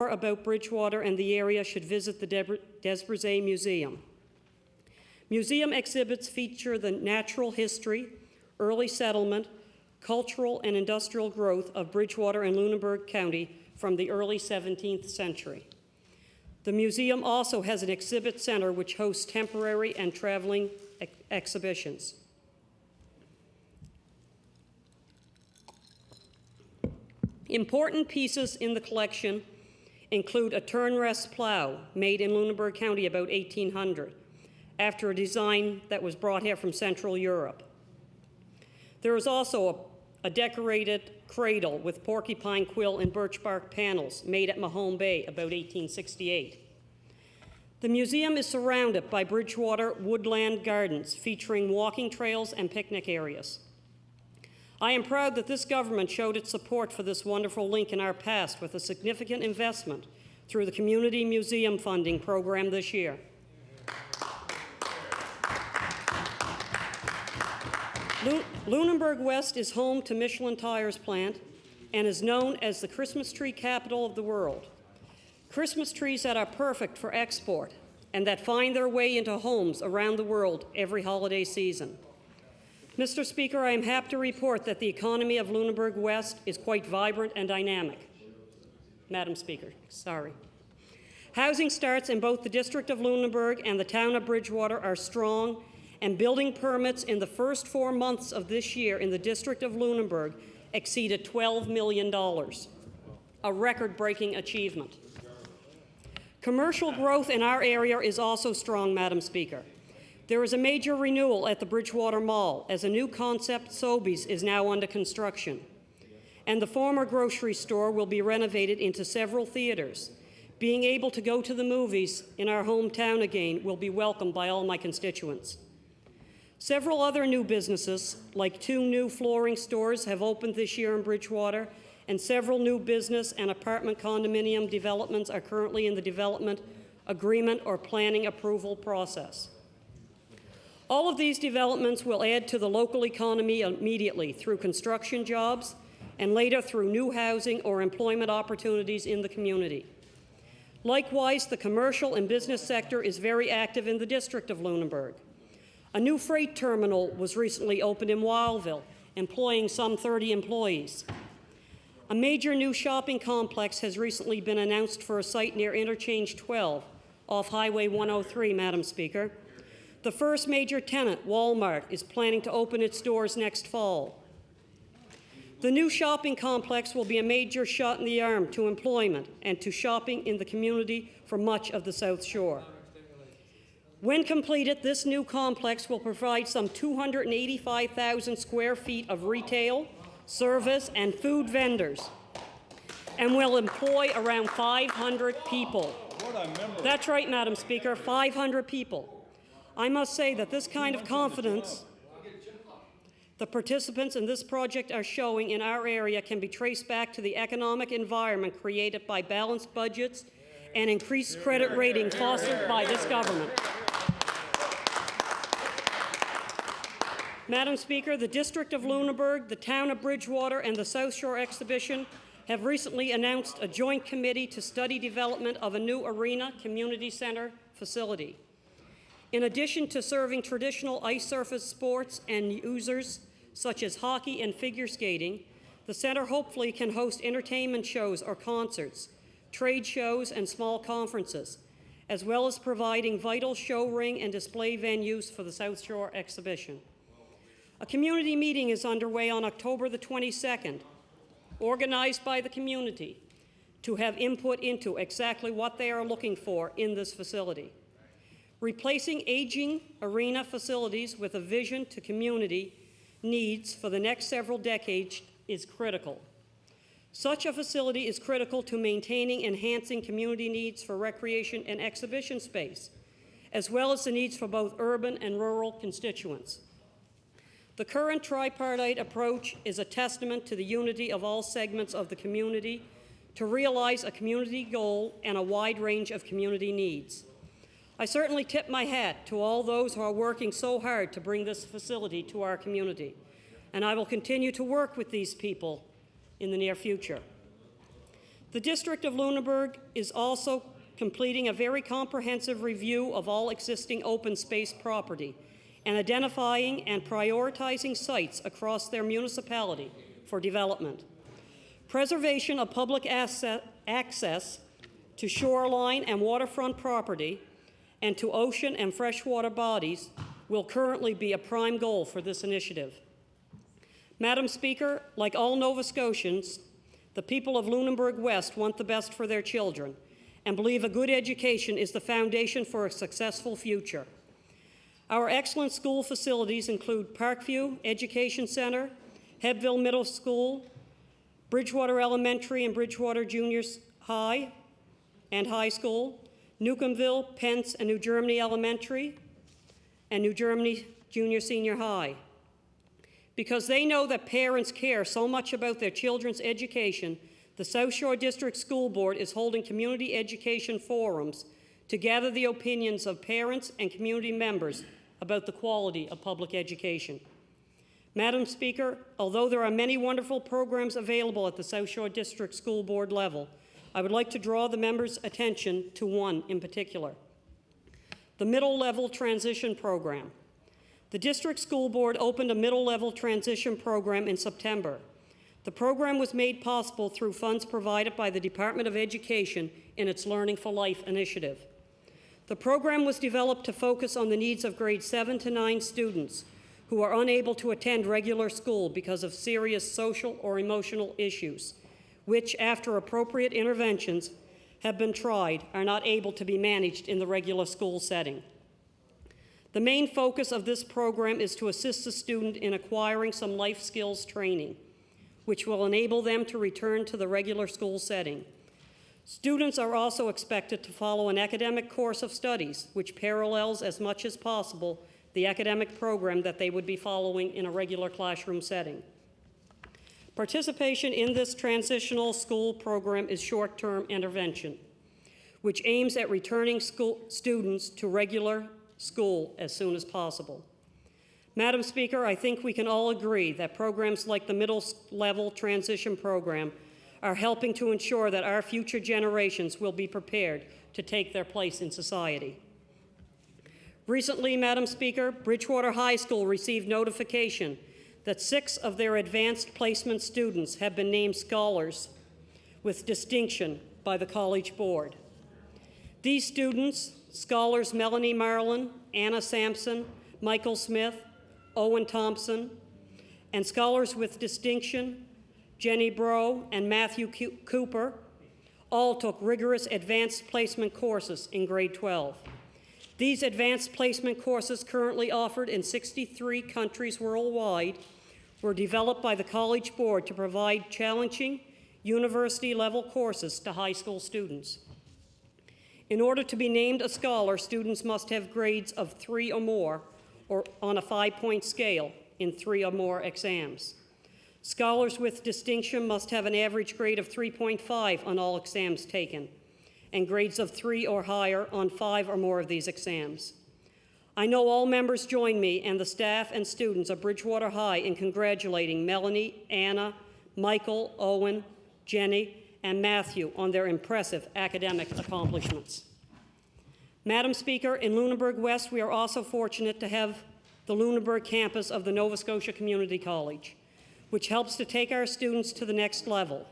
about Bridgewater and the area should visit the Desbrizay Museum. Museum exhibits feature the natural history, early settlement, cultural and industrial growth of Bridgewater and Lunenburg County from the early 17th century. The museum also has an exhibit center which hosts temporary and traveling exhibitions. Important pieces in the collection include a turn-rest plow made in Lunenburg County about 1800, after a design that was brought here from Central Europe. There is also a decorated cradle with porcupine quill and birch bark panels made at Mahone Bay about 1868. The museum is surrounded by Bridgewater woodland gardens featuring walking trails and picnic areas. I am proud that this government showed its support for this wonderful link in our past with a significant investment through the Community Museum Funding Program this year. Lunenburg West is home to Michelin Tires plant and is known as the Christmas tree capital of the world. Christmas trees that are perfect for export and that find their way into homes around the world every holiday season. Mr. Speaker, I am happy to report that the economy of Lunenburg West is quite vibrant and dynamic. Madam Speaker, sorry. Housing starts in both the District of Lunenburg and the town of Bridgewater are strong, and building permits in the first 4 months of this year in the District of Lunenburg exceeded $12 million, a record-breaking achievement. Commercial growth in our area is also strong, Madam Speaker. There is a major renewal at the Bridgewater Mall as a new concept, Sobeys, is now under construction. And the former grocery store will be renovated into several theaters. Being able to go to the movies in our hometown again will be welcomed by all my constituents. Several other new businesses, like 2 new flooring stores, have opened this year in Bridgewater, and several new business and apartment condominium developments are currently in the development, agreement, or planning approval process. All of these developments will add to the local economy immediately through construction jobs and later through new housing or employment opportunities in the community. Likewise, the commercial and business sector is very active in the District of Lunenburg. A new freight terminal was recently opened in Wildville, employing some 30 employees. A major new shopping complex has recently been announced for a site near Interchange 12 off Highway 103, Madam Speaker. The first major tenant, Walmart, is planning to open its doors next fall. The new shopping complex will be a major shot in the arm to employment and to shopping in the community for much of the South Shore. When completed, this new complex will provide some 285,000 square feet of retail, service, and food vendors, and will employ around 500 people. That's right, Madam Speaker, 500 people. I must say that this kind of confidence the participants in this project are showing in our area can be traced back to the economic environment created by balanced budgets and increased credit rating fostered by this government. Madam Speaker, the District of Lunenburg, the town of Bridgewater, and the South Shore Exhibition have recently announced a joint committee to study development of a new arena community center facility. In addition to serving traditional ice surface sports and users such as hockey and figure skating, the center hopefully can host entertainment shows or concerts, trade shows, and small conferences, as well as providing vital show ring and display venues for the South Shore Exhibition. A community meeting is underway on October the 22nd, organized by the community to have input into exactly what they are looking for in this facility. Replacing aging arena facilities with a vision to community needs for the next several decades is critical. Such a facility is critical to maintaining and enhancing community needs for recreation and exhibition space, as well as the needs for both urban and rural constituents. The current tripartite approach is a testament to the unity of all segments of the community to realize a community goal and a wide range of community needs. I certainly tip my hat to all those who are working so hard to bring this facility to our community, and I will continue to work with these people in the near future. The District of Lunenburg is also completing a very comprehensive review of all existing open space property and identifying and prioritizing sites across their municipality for development. Preservation of public access to shoreline and waterfront property and to ocean and freshwater bodies will currently be a prime goal for this initiative. Madam Speaker, like all Nova Scotians, the people of Lunenburg West want the best for their children and believe a good education is the foundation for a successful future. Our excellent school facilities include Parkview Education Center, Hebville Middle School, Bridgewater Elementary and Bridgewater Juniors High and High School, Newcombville, Pence, and New Germany Elementary, and New Germany Junior Senior High. Because they know that parents care so much about their children's education, the South Shore District School Board is holding community education forums to gather the opinions of parents and community members about the quality of public education. Madam Speaker, although there are many wonderful programs available at the South Shore District School Board level, I would like to draw the members' attention to one in particular: the Middle Level Transition Program. The District School Board opened a Middle Level Transition Program in September. The program was made possible through funds provided by the Department of Education in its Learning for Life initiative. The program was developed to focus on the needs of grades 7 to 9 students who are unable to attend regular school because of serious social or emotional issues, which, after appropriate interventions have been tried, are not able to be managed in the regular school setting. The main focus of this program is to assist the student in acquiring some life skills training, which will enable them to return to the regular school setting. Students are also expected to follow an academic course of studies, which parallels as much as possible the academic program that they would be following in a regular classroom setting. Participation in this transitional school program is short-term intervention, which aims at returning students to regular school as soon as possible. Madam Speaker, I think we can all agree that programs like the Middle Level Transition Program are helping to ensure that our future generations will be prepared to take their place in society. Recently, Madam Speaker, Bridgewater High School received notification that 6 of their advanced placement students have been named scholars with distinction by the College Board. These students, scholars Melanie Marlin, Anna Sampson, Michael Smith, Owen Thompson, and scholars with distinction, Jenny Bro and Matthew Cooper, all took rigorous advanced placement courses in grade 12. These advanced placement courses, currently offered in 63 countries worldwide, were developed by the College Board to provide challenging university-level courses to high school students. In order to be named a scholar, students must have grades of 3 or more, or on a 5-point scale in 3 or more exams. Scholars with distinction must have an average grade of 3.5 on all exams taken, and grades of 3 or higher on 5 or more of these exams. I know all members join me and the staff and students of Bridgewater High in congratulating Melanie, Anna, Michael, Owen, Jenny, and Matthew on their impressive academic accomplishments. Madam Speaker, in Lunenburg West, we are also fortunate to have the Lunenburg campus of the Nova Scotia Community College, which helps to take our students to the next level.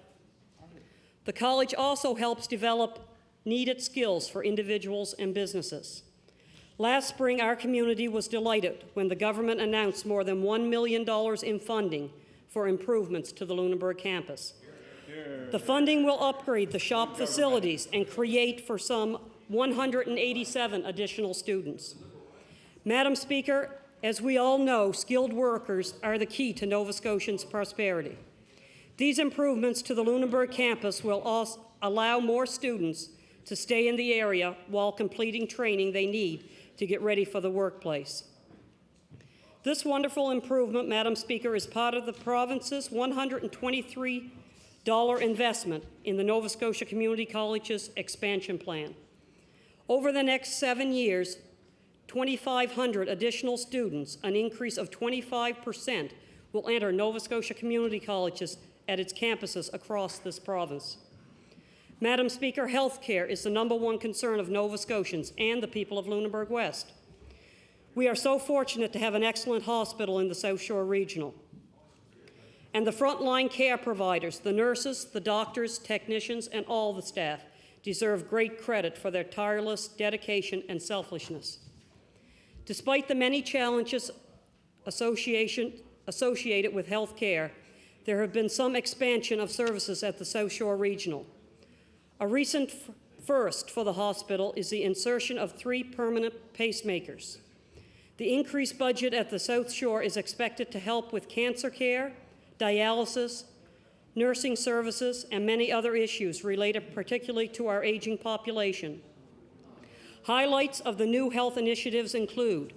The college also helps develop needed skills for individuals and businesses. Last spring, our community was delighted when the government announced more than $1 million in funding for improvements to the Lunenburg campus. The funding will upgrade the shop facilities and create for some 187 additional students. Madam Speaker, as we all know, skilled workers are the key to Nova Scotians' prosperity. These improvements to the Lunenburg campus will also allow more students to stay in the area while completing training they need to get ready for the workplace. This wonderful improvement, Madam Speaker, is part of the province's $123 investment in the Nova Scotia Community College's expansion plan. Over the next 7 years, 2,500 additional students, an increase of 25%, will enter Nova Scotia Community Colleges at its campuses across this province. Madam Speaker, health care is the #1 concern of Nova Scotians and the people of Lunenburg West. We are so fortunate to have an excellent hospital in the South Shore Regional. And the frontline care providers, the nurses, the doctors, technicians, and all the staff deserve great credit for their tireless dedication and selflessness. Despite the many challenges associated with health care, there have been some expansion of services at the South Shore Regional. A recent first for the hospital is the insertion of 3 permanent pacemakers. The increased budget at the South Shore is expected to help with cancer care, dialysis, nursing services, and many other issues related particularly to our aging population. Highlights of the new health initiatives include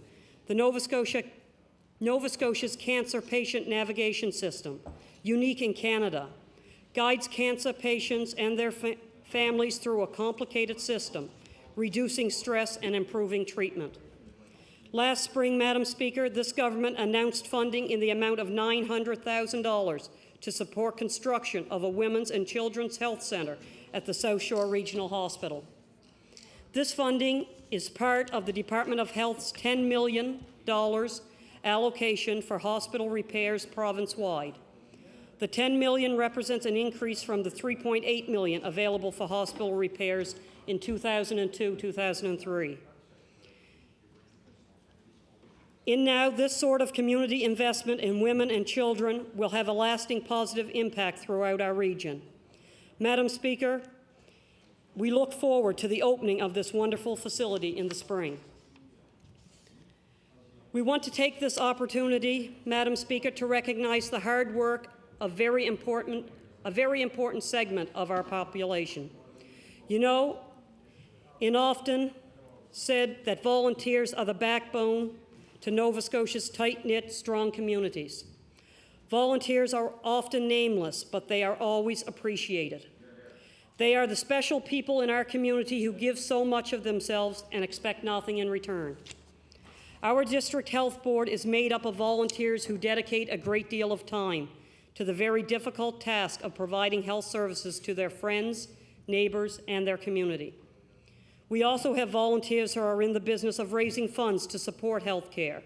the Nova Scotia's Cancer Patient Navigation System, unique in Canada, guides cancer patients and their families through a complicated system, reducing stress and improving treatment. Last spring, Madam Speaker, this government announced funding in the amount of $900,000 to support construction of a women's and children's health center at the South Shore Regional Hospital. This funding is part of the Department of Health's $10 million allocation for hospital repairs province-wide. The $10 million represents an increase from the $3.8 million available for hospital repairs in 2002-2003. This sort of community investment in women and children will have a lasting positive impact throughout our region. Madam Speaker, we look forward to the opening of this wonderful facility in the spring. We want to take this opportunity, Madam Speaker, to recognize the hard work of a very important segment of our population. You know, it often said that volunteers are the backbone to Nova Scotia's tight-knit, strong communities. Volunteers are often nameless, but they are always appreciated. They are the special people in our community who give so much of themselves and expect nothing in return. Our district health board is made up of volunteers who dedicate a great deal of time to the very difficult task of providing health services to their friends, neighbors, and their community. We also have volunteers who are in the business of raising funds to support health care,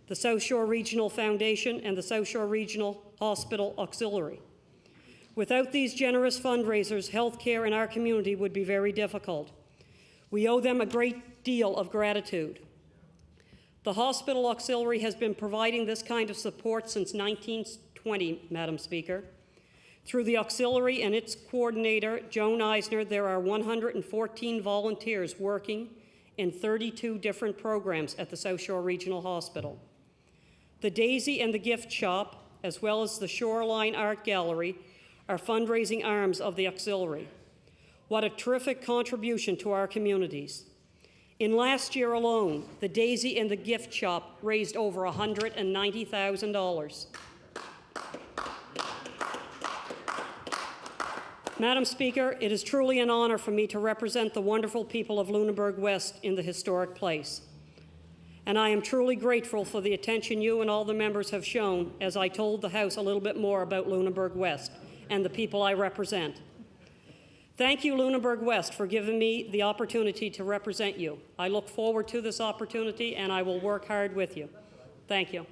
the South Shore Regional Foundation and the South Shore Regional Hospital Auxiliary. Without these generous fundraisers, health care in our community would be very difficult. We owe them a great deal of gratitude. The Hospital Auxiliary has been providing this kind of support since 1920, Madam Speaker. Through the Auxiliary and its coordinator, Joan Eisner, there are 114 volunteers working in 32 different programs at the South Shore Regional Hospital. The Daisy and the Gift Shop, as well as the Shoreline Art Gallery, are fundraising arms of the Auxiliary. What a terrific contribution to our communities. In last year alone, the Daisy and the Gift Shop raised over $190,000. Madam Speaker, it is truly an honor for me to represent the wonderful people of Lunenburg West in the historic place. And I am truly grateful for the attention you and all the members have shown as I told the House a little bit more about Lunenburg West and the people I represent. Thank you, Lunenburg West, for giving me the opportunity to represent you. I look forward to this opportunity, and I will work hard with you. Thank you.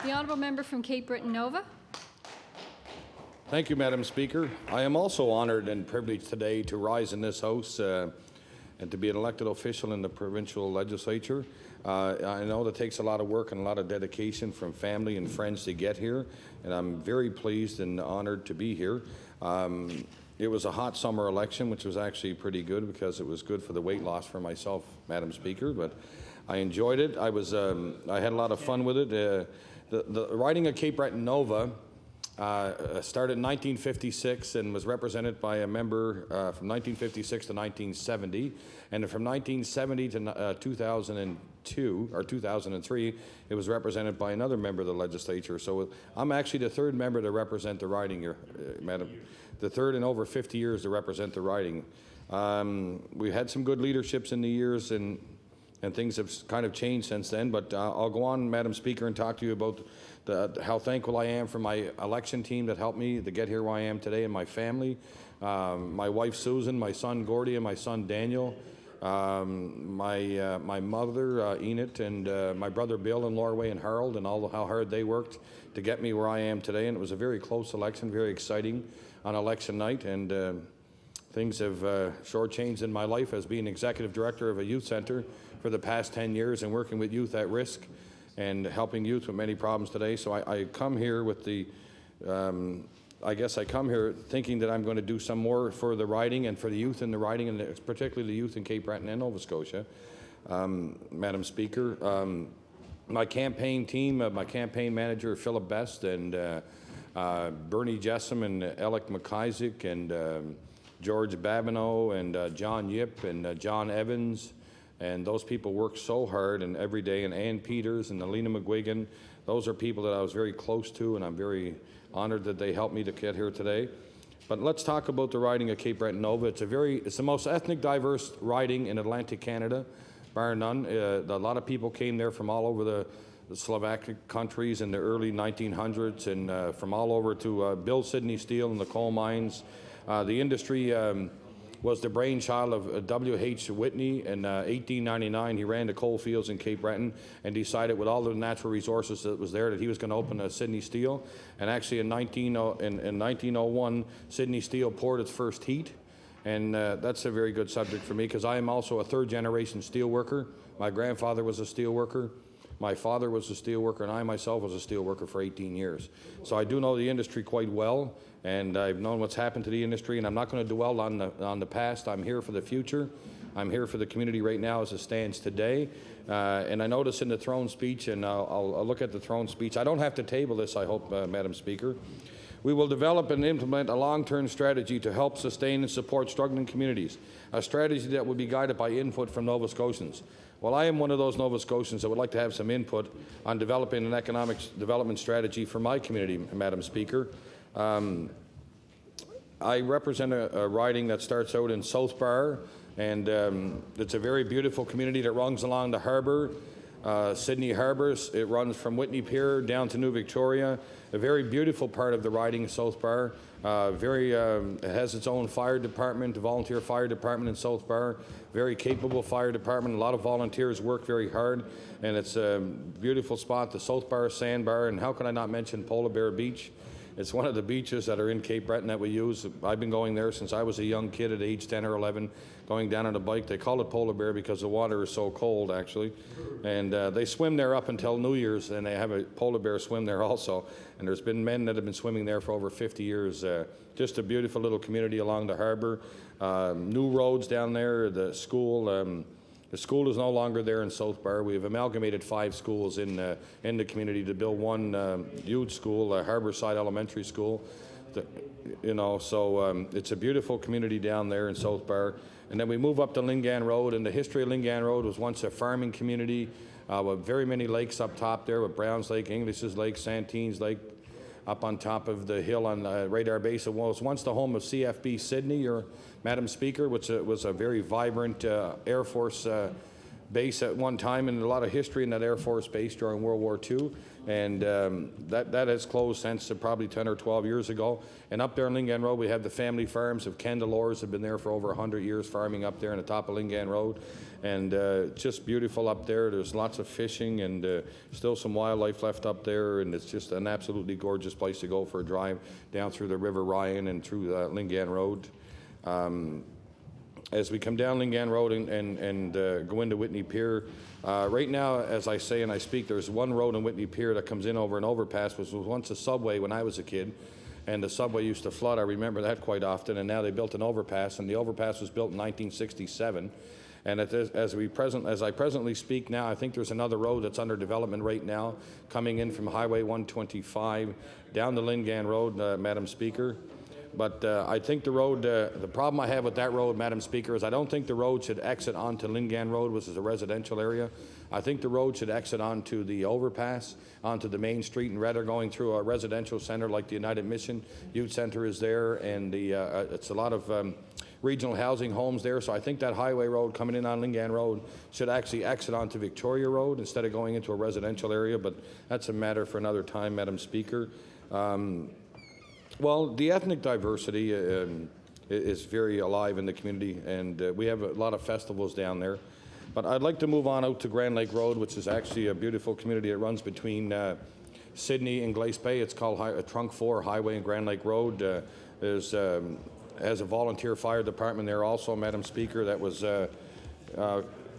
The honourable member from Cape Breton Nova. Thank you, Madam Speaker. I am also honoured and privileged today to rise in this House and to be an elected official in the provincial legislature. I know that takes a lot of work and a lot of dedication from family and friends to get here, and I'm very pleased and honoured to be here. It was a hot summer election, which was actually pretty good because it was good for the weight loss for myself, Madam Speaker, but I enjoyed it. I had a lot of fun with it. The riding of Cape Breton Nova started in 1956 and was represented by a member from 1956 to 1970, and from 1970 to 2002 or 2003, it was represented by another member of the legislature. So I'm actually the third member to represent the riding here, Madam. The third in over 50 years to represent the riding. We had some good leaderships in the years, and and things have kind of changed since then. But I'll go on, Madam Speaker, and talk to you about how thankful I am for my election team that helped me to get here where I am today, and my family, my wife Susan, my son Gordy, and my son Daniel, my mother Enid, and my brother Bill and Lorway and Harold, and all how hard they worked to get me where I am today. And it was a very close election, very exciting on election night, and things have shortchanged in my life as being executive director of a youth center for the past 10 years and working with youth at risk and helping youth with many problems today. So I come here with the, I guess I come here thinking that I'm going to do some more for the riding and for the youth in the riding, and particularly the youth in Cape Breton and Nova Scotia. Madam Speaker, my campaign team, my campaign manager Philip Best and Bernie Jessam and Alec McIsaac and George Babineau and John Yip and John Evans, and those people work so hard and every day, and Ann Peters and Alina McGuigan. Those are people that I was very close to, and I'm very honored that they helped me to get here today. But let's talk about the riding of Cape Breton Nova. It's the most ethnic diverse riding in Atlantic Canada, bar none. A lot of people came there from all over the Slovak countries in the early 1900s, and from all over to build Sydney Steel and the coal mines. The industry was the brainchild of W.H. Whitney. In 1899, he ran the coal fields in Cape Breton and decided with all the natural resources that was there that he was going to open a Sydney Steel. And actually in 1901, Sydney Steel poured its first heat. And that's a very good subject for me because I am also a third-generation steel worker. My grandfather was a steel worker. My father was a steel worker, and I myself was a steel worker for 18 years. So I do know the industry quite well, and I've known what's happened to the industry, and I'm not going to dwell on the past. I'm here for the future. I'm here for the community right now as it stands today. And I notice in the throne speech, and I'll look at the throne speech. I don't have to table this, I hope, Madam Speaker. We will develop and implement a long-term strategy to help sustain and support struggling communities, a strategy that will be guided by input from Nova Scotians. Well, I am one of those Nova Scotians that would like to have some input on developing an economic development strategy for my community, Madam Speaker. I represent a riding that starts out in South Bar, and it's a very beautiful community that runs along the harbour, Sydney Harbours. It runs from Whitney Pier down to New Victoria, a very beautiful part of the riding, South Bar. It has its own fire department, volunteer fire department in South Bar, very capable fire department. A lot of volunteers work very hard, and it's a beautiful spot, the South Bar Sandbar, and how can I not mention Polar Bear Beach? It's one of the beaches that are in Cape Breton that we use. I've been going there since I was a young kid at age 10 or 11, going down on a bike. They call it Polar Bear because the water is so cold, actually. And they swim there up until New Year's, and they have a polar bear swim there also. And there's been men that have been swimming there for over 50 years. Just a beautiful little community along the harbour. New roads down there. The school is no longer there in South Bar. We have amalgamated 5 schools in the community to build one youth school, Harbourside Elementary School. It's a beautiful community down there in South Bar. And then we move up to Lingan Road, and the history of Lingan Road was once a farming community with very many lakes up top there, with Browns Lake, English's Lake, Santine's Lake, up on top of the hill on Radar Base. It was once the home of CFB Sydney, Madam Speaker, which was a very vibrant Air Force base at one time, and a lot of history in that Air Force base during World War II. And that has closed since probably 10 or 12 years ago. And up there on Lingan Road, we have the family farms of Ken Delors, have been there for over 100 years farming up there on the top of Lingan Road. And just beautiful up there. There's lots of fishing and still some wildlife left up there. And it's just an absolutely gorgeous place to go for a drive down through the River Ryan and through Lingan Road. As we come down Lingan Road and go into Whitney Pier, right now, as I say and I speak, there's one road in Whitney Pier that comes in over an overpass, which was once a subway when I was a kid, and the subway used to flood. I remember that quite often, and now they built an overpass, and the overpass was built in 1967. And as I presently speak now, I think there's another road that's under development right now, coming in from Highway 125 down the Lingan Road, Madam Speaker. But I think the problem I have with that road, Madam Speaker, is I don't think the road should exit onto Lingan Road, which is a residential area. I think the road should exit onto the overpass, onto the main street, and rather going through a residential center like the United Mission Youth Center is there, and it's a lot of regional housing homes there. So I think that highway road coming in on Lingan Road should actually exit onto Victoria Road instead of going into a residential area, but that's a matter for another time, Madam Speaker. Well, the ethnic diversity is very alive in the community, and we have a lot of festivals down there. But I'd like to move on out to Grand Lake Road, which is actually a beautiful community that runs between Sydney and Glace Bay. It's called Trunk 4 Highway in Grand Lake Road. There's has a volunteer fire department there also, Madam Speaker, that was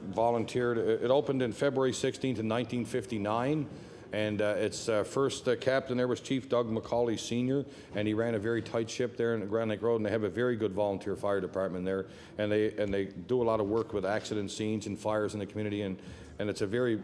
volunteered. It opened in February 16th in 1959. And its first captain there was Chief Doug McCauley Sr., and he ran a very tight ship there in Grand Lake Road, and they have a very good volunteer fire department there, and they do a lot of work with accident scenes and fires in the community, and it's a very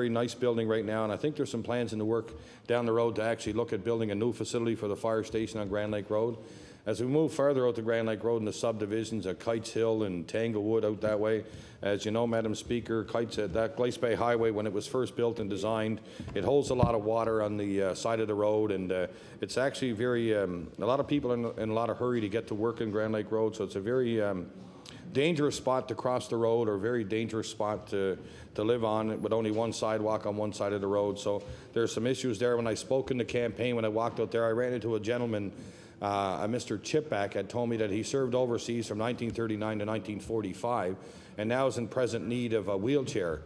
nice building right now, and I think there's some plans in the work down the road to actually look at building a new facility for the fire station on Grand Lake Road. As we move further out to Grand Lake Road in the subdivisions of Kites Hill and Tanglewood out that way, as you know, Madam Speaker, that Glace Bay Highway, when it was first built and designed, it holds a lot of water on the side of the road, and it's actually very, a lot of people are in a lot of hurry to get to work in Grand Lake Road, so it's a very dangerous spot to cross the road, or a very dangerous spot to live on with only one sidewalk on one side of the road. So there's some issues there. When I spoke in the campaign, when I walked out there, I ran into a gentleman, Mr. Chipback, had told me that he served overseas from 1939 to 1945 and now is in present need of a wheelchair,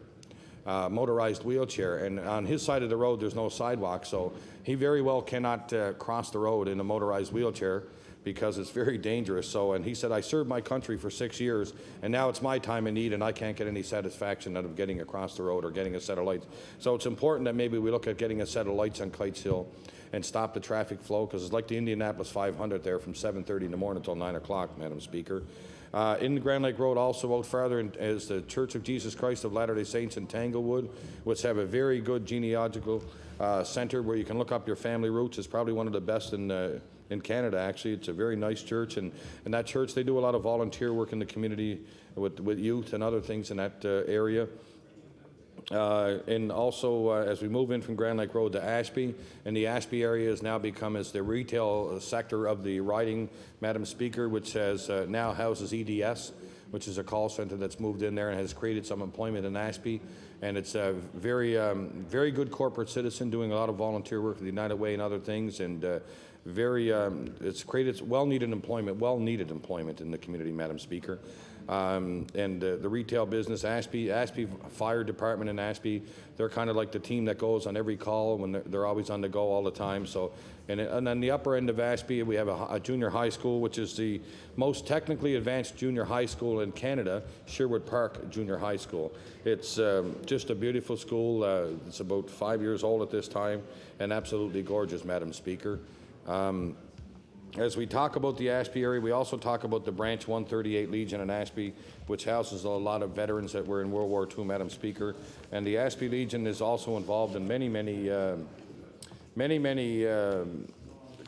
motorized wheelchair. And on his side of the road, there's no sidewalk, so he very well cannot cross the road in a motorized wheelchair because it's very dangerous. So, and he said, I served my country for 6 years, and now it's my time of need, and I can't get any satisfaction out of getting across the road or getting a set of lights. So it's important that maybe we look at getting a set of lights on Kites Hill and stop the traffic flow, because it's like the Indianapolis 500 there from 7:30 in the morning until 9 o'clock, Madam Speaker. In the Grand Lake Road, also out farther, is the Church of Jesus Christ of Latter-day Saints in Tanglewood, which have a very good genealogical center where you can look up your family roots. It's probably one of the best in Canada, actually. It's a very nice church, and in that church they do a lot of volunteer work in the community with youth and other things in that area. And also, as we move in from Grand Lake Road to Ashby, and the Ashby area has now become as the retail sector of the riding, Madam Speaker, which has now houses EDS, which is a call center that's moved in there and has created some employment in Ashby. And it's a very good corporate citizen doing a lot of volunteer work with the United Way and other things, and it's created well-needed employment in the community, Madam Speaker. And the retail business, Ashby Fire Department in Ashby, they're kind of like the team that goes on every call when they're always on the go all the time. So, and on the upper end of Ashby, we have a junior high school, which is the most technically advanced junior high school in Canada, Sherwood Park Junior High School. It's just a beautiful school. It's about 5 years old at this time, and absolutely gorgeous, Madam Speaker. As we talk about the Ashby area, we also talk about the Branch 138 Legion in Ashby, which houses a lot of veterans that were in World War II, Madam Speaker. And the Ashby Legion is also involved in many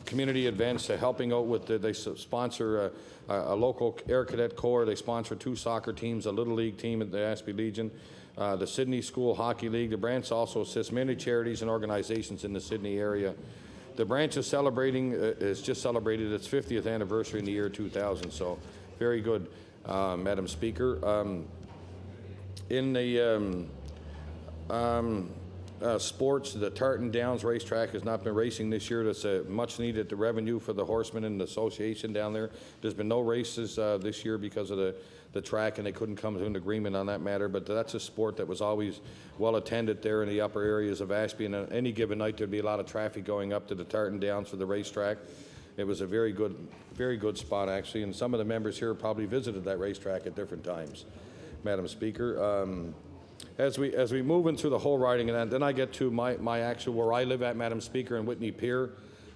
community events, helping out with they sponsor a local Air Cadet Corps. They sponsor 2 soccer teams, a Little League team at the Ashby Legion, the Sydney School Hockey League. The branch also assists many charities and organizations in the Sydney area. The branch is has just celebrated its 50th anniversary in the year 2000, so very good, Madam Speaker. In the sports, the Tartan Downs racetrack has not been racing this year. That's much needed revenue for the horsemen and the association down there. There's been no races this year because of the track, and they couldn't come to an agreement on that matter, but that's a sport that was always well attended there in the upper areas of Ashby, and on any given night there'd be a lot of traffic going up to the Tartan Downs for the racetrack. It was a very good spot, actually, and some of the members here probably visited that racetrack at different times, Madam Speaker. As we move into the whole riding, and then I get to my actual, where I live at, Madam Speaker, in Whitney Pier.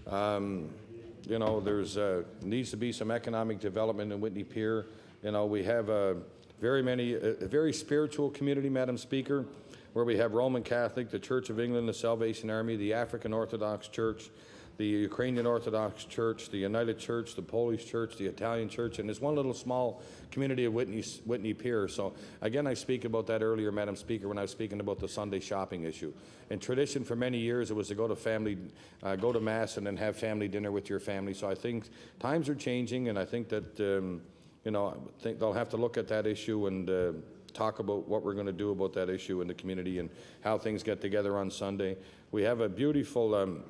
You know, there's needs to be some economic development in Whitney Pier. You know, we have a very spiritual community, Madam Speaker, where we have Roman Catholic, the Church of England, the Salvation Army, the African Orthodox Church, the Ukrainian Orthodox Church, the United Church, the Polish Church, the Italian Church, and there's one little small community of Whitney Pier. So again, I speak about that earlier, Madam Speaker, when I was speaking about the Sunday shopping issue. In tradition for many years, it was to go to Mass and then have family dinner with your family. So I think times are changing, and I think that you know, I think they'll have to look at that issue and talk about what we're going to do about that issue in the community and how things get together on Sunday. We have a beautiful,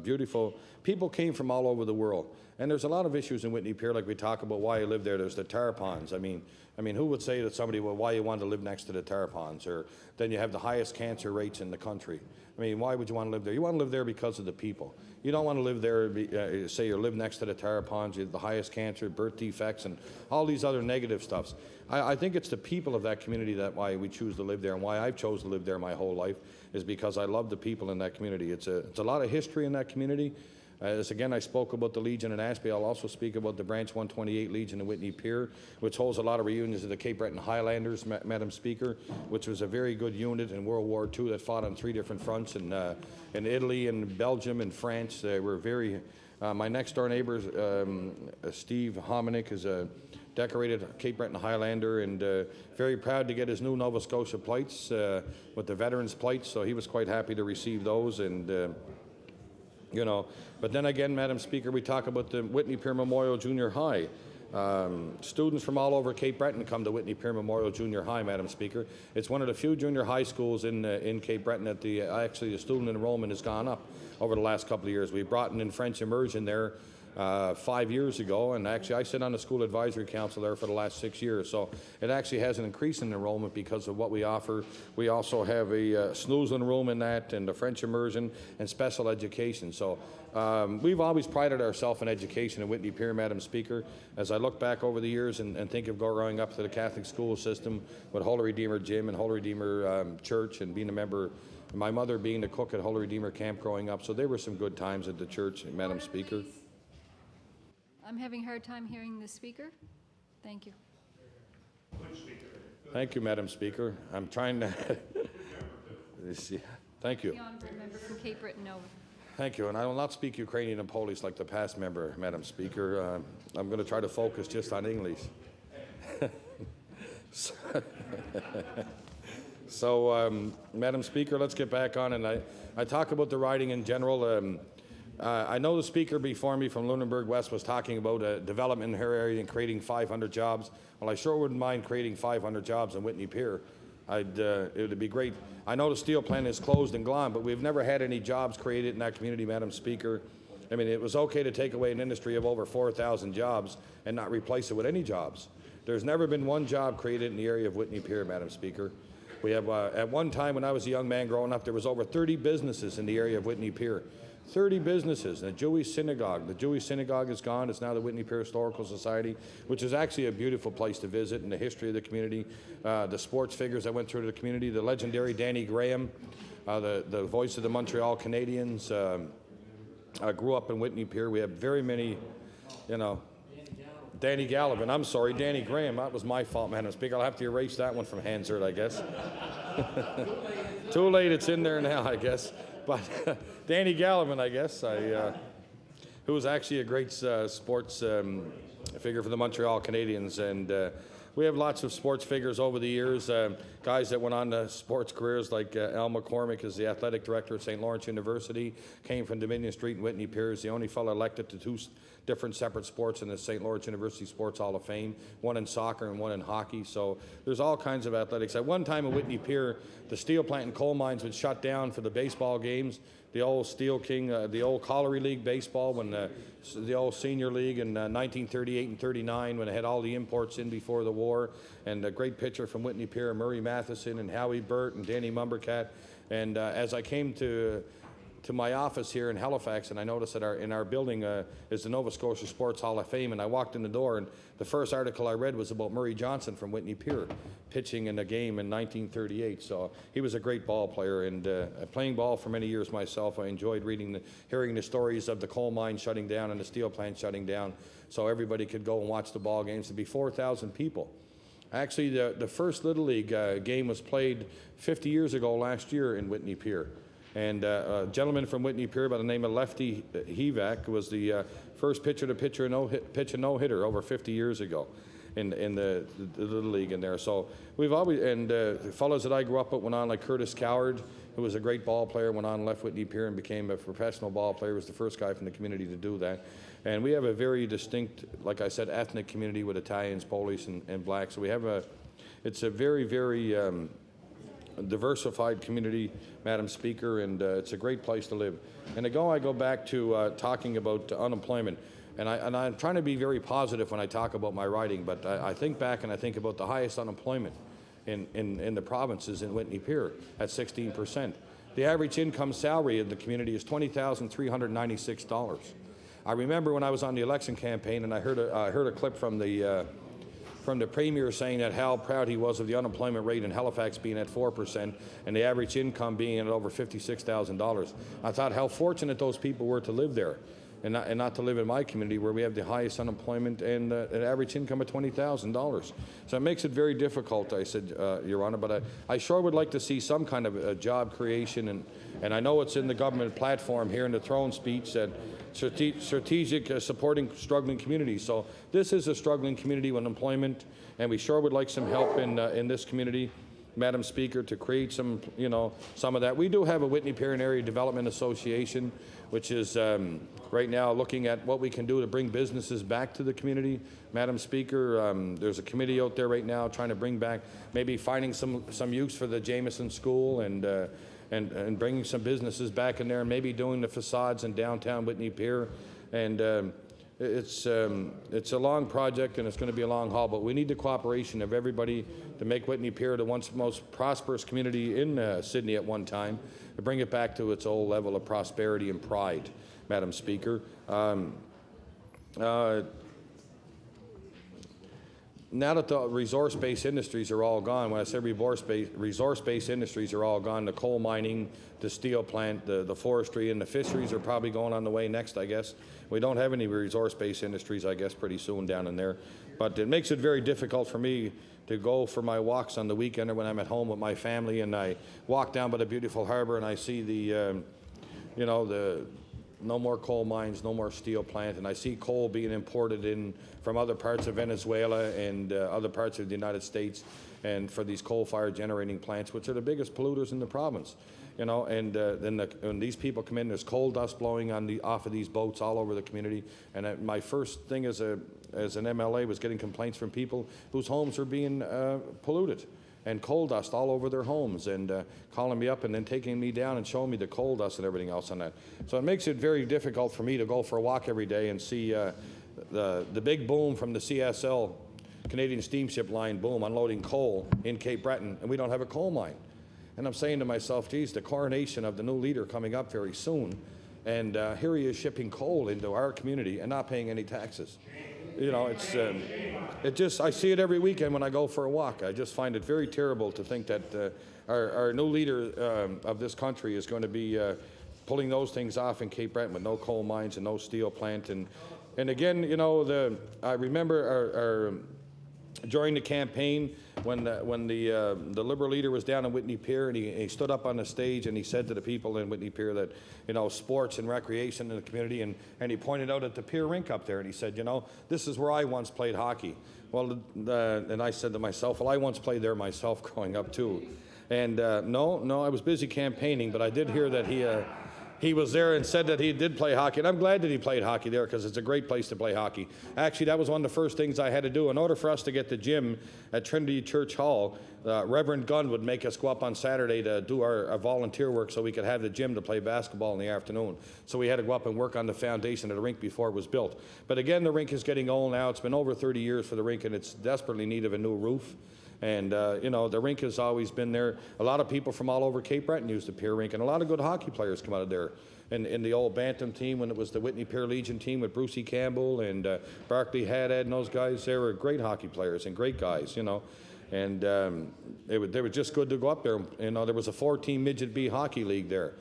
beautiful, people came from all over the world. And there's a lot of issues in Whitney Pier, like we talk about why you live there. There's the tar ponds. I mean, who would say to somebody, well, why you want to live next to the tar ponds? Or then you have the highest cancer rates in the country. I mean, why would you want to live there? You want to live there because of the people. You don't want to live there, say you live next to the tar ponds, you have the highest cancer, birth defects, and all these other negative stuffs. I think it's the people of that community that why we choose to live there, and why I've chosen to live there my whole life is because I love the people in that community. It's a lot of history in that community. As again, I spoke about the Legion in Ashby. I'll also speak about the Branch 128 Legion in Whitney Pier, which holds a lot of reunions of the Cape Breton Highlanders, Madam Speaker, which was a very good unit in World War II that fought on 3 different fronts in Italy and Belgium and France. They were very. My next door neighbor, Steve Hominick, is a decorated Cape Breton Highlander and very proud to get his new Nova Scotia plates with the veterans plates. So he was quite happy to receive those and. You know, but then again, Madam Speaker, we talk about the Whitney Pier Memorial Junior High. Students from all over Cape Breton come to Whitney Pier Memorial Junior High, Madam Speaker. It's one of the few junior high schools in Cape Breton that actually the student enrollment has gone up over the last couple of years. We brought in French immersion there 5 years ago, and actually I sit on the school advisory council there for the last 6 years, so it actually has an increase in enrollment because of what we offer. We also have a snoozing room in that, and the French immersion and special education. So we've always prided ourselves in education in Whitney Pier, Madam Speaker. As I look back over the years and think of growing up to the Catholic school system with Holy Redeemer Gym and Holy Redeemer Church and being a member, my mother being the cook at Holy Redeemer Camp growing up, so there were some good times at the church, Madam Speaker. I'm having a hard time hearing the speaker. Thank you. Thank you, Madam Speaker. I'm trying to. Thank you. The honourable member from Cape Breton Nova. Thank you, and I will not speak Ukrainian and Polish like the past member, Madam Speaker. I'm going to try to focus just on English. So, Madam Speaker, let's get back on, and I talk about the riding in general. I know the speaker before me from Lunenburg West was talking about development in her area and creating 500 jobs. Well, I sure wouldn't mind creating 500 jobs in Whitney Pier. It would be great. I know the steel plant is closed and gone, but we've never had any jobs created in that community, Madam Speaker. I mean, it was okay to take away an industry of over 4,000 jobs and not replace it with any jobs. There's never been one job created in the area of Whitney Pier, Madam Speaker. We have, at one time when I was a young man growing up, there was over 30 businesses in the area of Whitney Pier. 30 businesses, and a Jewish synagogue. The Jewish synagogue is gone. It's now the Whitney Pier Historical Society, which is actually a beautiful place to visit in the history of the community. The sports figures that went through the community, the legendary Danny Graham, the voice of the Montreal Canadiens. I grew up in Whitney Pier. We have very many, you know, Danny Gallivan. I'm sorry, Danny Graham. That was my fault, Madam Speaker. I'll have to erase that one from Hansard, I guess. Too late. It's in there now, I guess. But Danny Gallivan, I guess, who was actually a great sports figure for the Montreal Canadiens. And we have lots of sports figures over the years, guys that went on to sports careers like Al McCormick is the athletic director at St. Lawrence University, came from Dominion Street in Whitney Pier, is the only fellow elected to 2 different separate sports in the St. Lawrence University Sports Hall of Fame, one in soccer and one in hockey. So there's all kinds of athletics. At one time in Whitney Pier, the steel plant and coal mines would shut down for the baseball games. The old Steel King, the old Colliery League baseball, when the old senior league in 1938 and 39, when they had all the imports in before the war, and a great pitcher from Whitney Pier, Murray Matheson and Howie Burt and Danny Mumbercat. And as I came to my office here in Halifax, and I noticed that in our building is the Nova Scotia Sports Hall of Fame, and I walked in the door, and the first article I read was about Murray Johnson from Whitney Pier, pitching in a game in 1938. So he was a great ball player, and playing ball for many years myself. I enjoyed hearing the stories of the coal mine shutting down and the steel plant shutting down, so everybody could go and watch the ball games. There'd be 4,000 people. Actually, the first Little League game was played 50 years ago last year in Whitney Pier. And a gentleman from Whitney Pier by the name of Lefty Hevac was the first pitcher to pitch a no-hitter over 50 years ago. in the Little League in there. So we've always, and the fellows that I grew up with went on, like Curtis Coward, who was a great ball player, went on, left Whitney Pier and became a professional ball player, was the first guy from the community to do that. And we have a very distinct, like I said, ethnic community with Italians, Polish, and blacks. So we have it's a very, very diversified community, Madam Speaker, and it's a great place to live. And I go back to talking about unemployment, and I'm trying to be very positive when I talk about my riding, but I think back and I think about the highest unemployment in the provinces in Whitney Pier at 16%. The average income salary in the community is $20,396. I remember when I was on the election campaign and I heard a clip from the Premier saying that how proud he was of the unemployment rate in Halifax being at 4% and the average income being at over $56,000. I thought how fortunate those people were to live there and not to live in my community where we have the highest unemployment and an average income of $20,000. So it makes it very difficult, I said, Your Honor, but I sure would like to see some kind of a job creation, and I know it's in the government platform here in the throne speech that strategic supporting struggling communities. So this is a struggling community with employment, and we sure would like some help in this community, Madam Speaker, to create some of that. We do have a Whitney Pier and Area Development Association, which is right now looking at what we can do to bring businesses back to the community. Madam Speaker, there's a committee out there right now trying to bring back, maybe finding some use for the Jameson School and bringing some businesses back in there, and maybe doing the facades in downtown Whitney Pier. And it's a long project, and it's going to be a long haul, but we need the cooperation of everybody to make Whitney Pier the once most prosperous community in Sydney at one time, to bring it back to its old level of prosperity and pride, Madam Speaker. Now that the resource-based industries are all gone, when I say resource-based industries are all gone, the coal mining, the steel plant, the forestry, and the fisheries are probably going on the way next, I guess. We don't have any resource-based industries, I guess, pretty soon down in there. But it makes it very difficult for me to go for my walks on the weekend or when I'm at home with my family, and I walk down by the beautiful harbor and I see the no more coal mines, no more steel plant, and I see coal being imported in from other parts of Venezuela and other parts of the United States, and for these coal-fired generating plants, which are the biggest polluters in the province. And then when these people come in, there's coal dust blowing off of these boats all over the community. And my first thing as an MLA was getting complaints from people whose homes are being polluted, and coal dust all over their homes, and calling me up and then taking me down and showing me the coal dust and everything else on that. So it makes it very difficult for me to go for a walk every day and see the big boom from the CSL, Canadian Steamship Line boom, unloading coal in Cape Breton, and we don't have a coal mine. And I'm saying to myself, geez, the coronation of the new leader coming up very soon, and here he is shipping coal into our community and not paying any taxes. It's I see it every weekend when I go for a walk. I just find it very terrible to think that our new leader of this country is going to be pulling those things off in Cape Breton with no coal mines and no steel plant. And again, I remember during the campaign when the Liberal leader was down in Whitney Pier, and he stood up on the stage and he said to the people in Whitney Pier that, sports and recreation in the community, and he pointed out at the pier rink up there, and he said, this is where I once played hockey. Well, and I said to myself, well, I once played there myself growing up too. And no, I was busy campaigning, but I did hear that he was there and said that he did play hockey. And I'm glad that he played hockey there, because it's a great place to play hockey. Actually, that was one of the first things I had to do. In order for us to get the gym at Trinity Church Hall, Reverend Gunn would make us go up on Saturday to do our volunteer work so we could have the gym to play basketball in the afternoon. So we had to go up and work on the foundation of the rink before it was built. But again, the rink is getting old now. It's been over 30 years for the rink, and it's desperately in need of a new roof. And, the rink has always been there. A lot of people from all over Cape Breton use the Pier Rink, and a lot of good hockey players come out of there. In the old Bantam team, when it was the Whitney Pier Legion team with Brucey Campbell and Barclay Haddad and those guys, they were great hockey players and great guys, And they were just good to go up there. There was a 4-team Midget B hockey league there.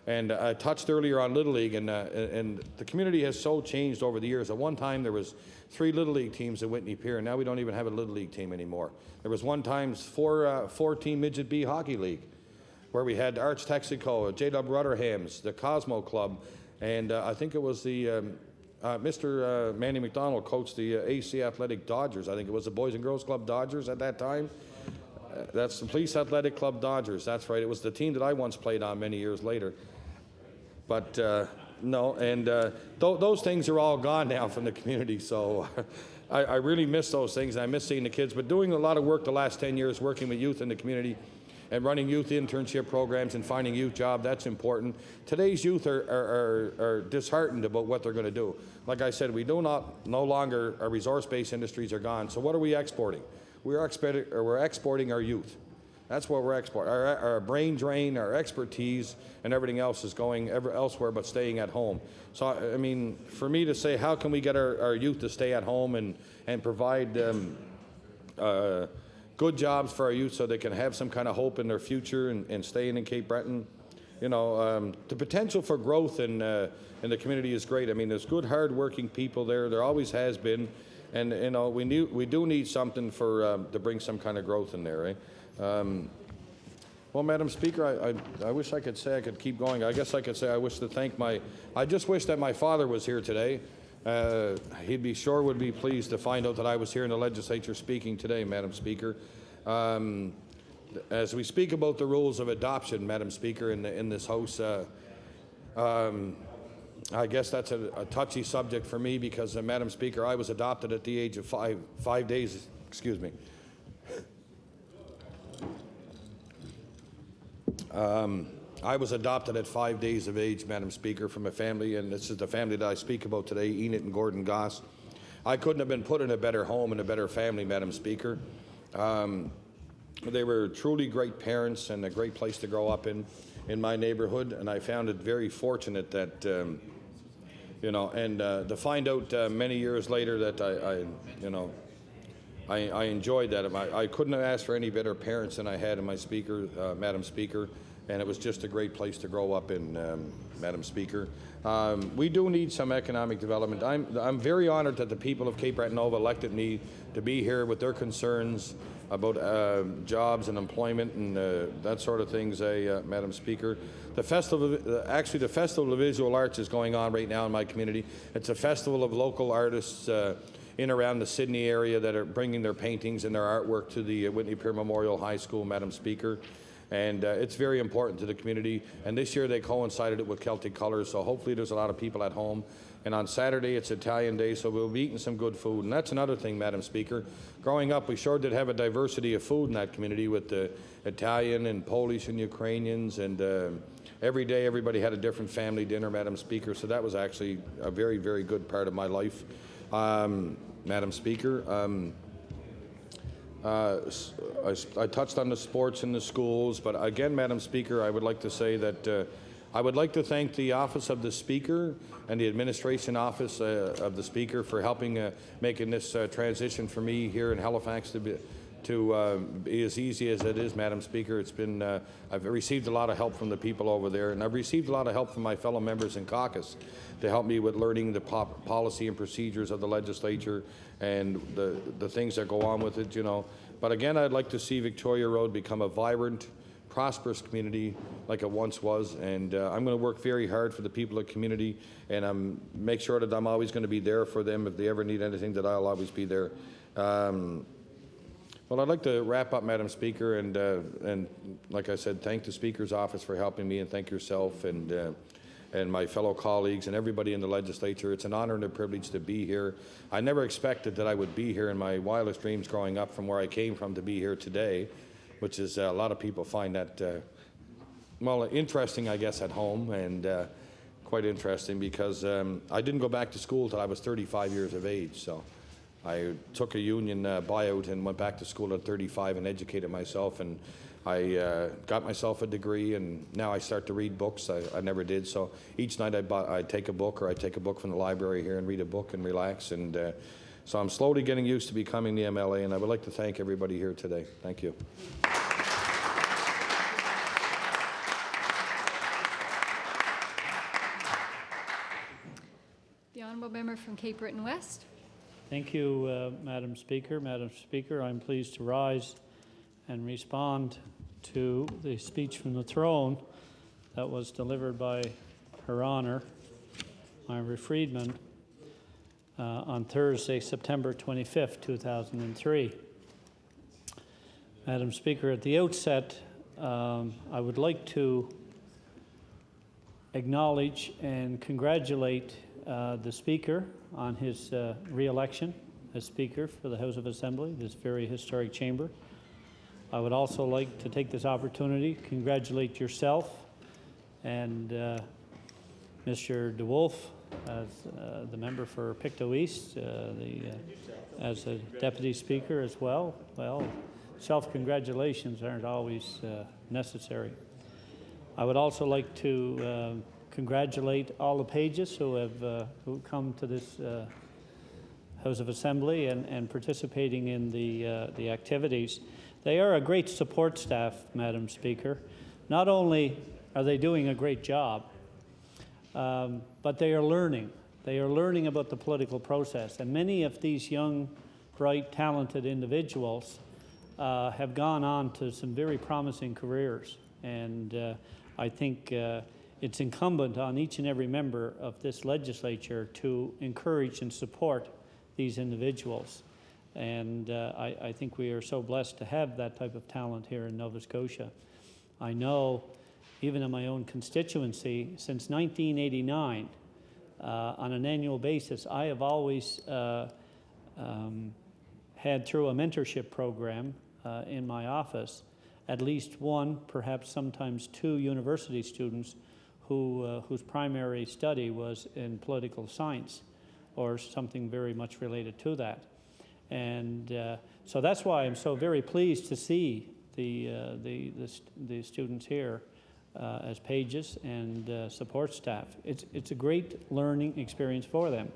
And I touched earlier on Little League, and the community has so changed over the years. At one time, there was 3 Little League teams at Whitney Pier, and now we don't even have a Little League team anymore. There was one time 4-team Midget B hockey league, where we had Arch Texaco, J.W. Rutherham's, the Cosmo Club, and I think it was the Mr. Manny McDonald coached the AC Athletic Dodgers. I think it was the Boys and Girls Club Dodgers at that time. That's the Police Athletic Club Dodgers. That's right. It was the team that I once played on many years later. But no, and those things are all gone now from the community. So I really miss those things. I miss seeing the kids. But doing a lot of work the last 10 years, working with youth in the community and running youth internship programs and finding youth jobs, that's important. Today's youth are disheartened about what they're going to do. Like I said, we no longer, our resource-based industries are gone. So what are we exporting? We're exporting our youth. That's what we're exporting. Our brain drain, our expertise, and everything else is going elsewhere but staying at home. So, I mean, for me to say, how can we get our youth to stay at home and provide good jobs for our youth so they can have some kind of hope in their future and staying in Cape Breton? You know, the potential for growth in the community is great. I mean, there's good, hard-working people there. There always has been. And, you know, we do need something to bring some kind of growth in there, eh? Well, Madam Speaker, I wish I could say I could keep going. I guess I could say I just wish that my father was here today. He'd be sure would be pleased to find out that I was here in the legislature speaking today, Madam Speaker. As we speak about the rules of adoption, Madam Speaker, in this House, I guess that's a touchy subject for me because, Madam Speaker, I was adopted at the age of five days, excuse me. I was adopted at 5 days of age, Madam Speaker, from a family, and this is the family that I speak about today, Enid and Gordon Goss. I couldn't have been put in a better home and a better family, Madam Speaker. They were truly great parents and a great place to grow up in my neighborhood, and I found it very fortunate that, you know, and to find out many years later that I enjoyed that. I couldn't have asked for any better parents than I had in my speaker, Madam Speaker, and it was just a great place to grow up in, Madam Speaker. We do need some economic development. I'm very honored that the people of Cape Breton Nova elected me to be here with their concerns about jobs and employment and that sort of things, Madam Speaker. The festival of Visual Arts is going on right now in my community. It's a festival of local artists in around the Sydney area that are bringing their paintings and their artwork to the Whitney Pier Memorial High School, Madam Speaker. And it's very important to the community. And this year they coincided it with Celtic Colours, so hopefully there's a lot of people at home. And on Saturday it's Italian Day, so we'll be eating some good food. And that's another thing, Madam Speaker. Growing up, we sure did have a diversity of food in that community with the Italian and Polish and Ukrainians. And every day everybody had a different family dinner, Madam Speaker. So that was actually a very, very good part of my life, Madam Speaker. I touched on the sports in the schools, but again, Madam Speaker, I would like to say that I would like to thank the Office of the Speaker and the Administration Office of the Speaker for helping making this transition for me here in Halifax to be as easy as it is, Madam Speaker. It's been I've received a lot of help from the people over there, and I've received a lot of help from my fellow members in caucus to help me with learning the policy and procedures of the legislature and the things that go on with it, you know. But again, I'd like to see Victoria Road become a vibrant, prosperous community like it once was, and I'm going to work very hard for the people of the community, and make sure that I'm always going to be there for them if they ever need anything, that I'll always be there. Well, I'd like to wrap up, Madam Speaker, and like I said, thank the Speaker's office for helping me, and thank yourself and my fellow colleagues and everybody in the legislature. It's an honor and a privilege to be here. I never expected that I would be here in my wildest dreams growing up from where I came from to be here today, which is a lot of people find that, well, interesting, I guess, at home, and quite interesting because I didn't go back to school till I was 35 years of age. So I took a union buyout and went back to school at 35 and educated myself, and I got myself a degree, and now I start to read books. I never did. So each night I take a book, or I take a book from the library here and read a book and relax. And so I'm slowly getting used to becoming the MLA, and I would like to thank everybody here today. Thank you. The Honourable Member from Cape Breton West. Thank you, Madam Speaker. Madam Speaker, I'm pleased to rise and respond to the speech from the throne that was delivered by Her Honour, Myra Friedman. on Thursday, September 25th, 2003. Madam Speaker, at the outset, I would like to acknowledge and congratulate the Speaker on his re-election as Speaker for the House of Assembly, this very historic chamber. I would also like to take this opportunity to congratulate yourself and Mr. DeWolf as the member for Pictou East, as a Deputy Speaker as well. Well, self-congratulations aren't always necessary. I would also like to congratulate all the pages who have who come to this House of Assembly and participating in the activities. They are a great support staff, Madam Speaker. Not only are they doing a great job, but they are learning. They are learning about the political process. And many of these young, bright, talented individuals have gone on to some very promising careers. And I think it's incumbent on each and every member of this legislature to encourage and support these individuals. And I think we are so blessed to have that type of talent here in Nova Scotia. I know, even in my own constituency, since 1989, on an annual basis, I have always had, through a mentorship program in my office, at least one, perhaps sometimes two university students whose primary study was in political science or something very much related to that. And so that's why I'm so very pleased to see the students here as pages and support staff. It's a great learning experience for them.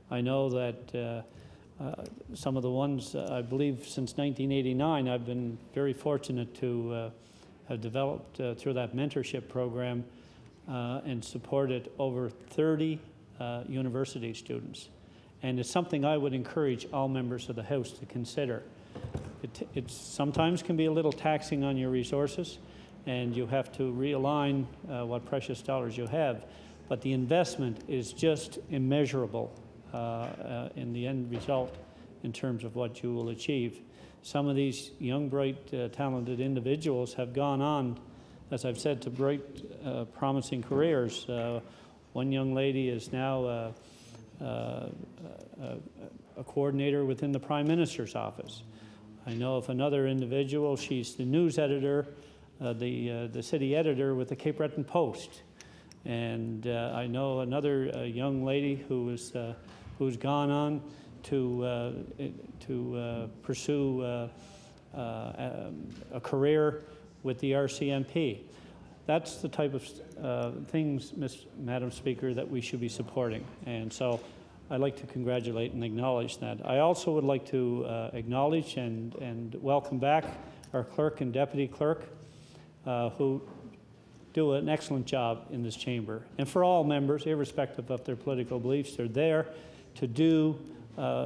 I know that some of the ones, I believe since 1989, I've been very fortunate to have developed through that mentorship program and supported over 30 university students. And it's something I would encourage all members of the House to consider. It sometimes can be a little taxing on your resources, and you have to realign what precious dollars you have, but the investment is just immeasurable in the end result in terms of what you will achieve. Some of these young, bright, talented individuals have gone on, as I've said, to bright, promising careers. One young lady is now a coordinator within the Prime Minister's office. I know of another individual, she's the news editor, the city editor with the Cape Breton Post. And I know another young lady who's gone on to pursue a career with the RCMP. That's the type of things, Madam Speaker, that we should be supporting. And so I'd like to congratulate and acknowledge that. I also would like to acknowledge and welcome back our clerk and deputy clerk who do an excellent job in this chamber. And for all members, irrespective of their political beliefs, they're there to do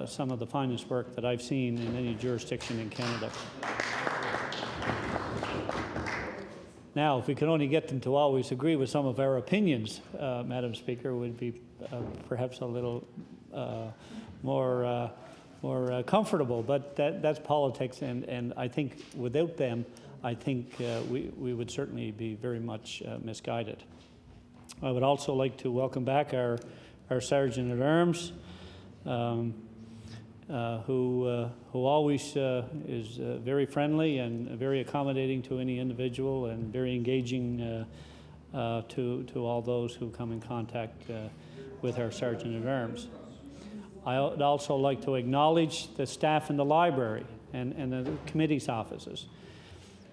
some of the finest work that I've seen in any jurisdiction in Canada. Now, if we could only get them to always agree with some of our opinions, Madam Speaker, would be perhaps a little more comfortable. But that's politics, and I think without them, I think we would certainly be very much misguided. I would also like to welcome back our Sergeant-at-Arms, who always is very friendly and very accommodating to any individual and very engaging to all those who come in contact with our Sergeant-at-Arms. I would also like to acknowledge the staff in the library and the committee's offices.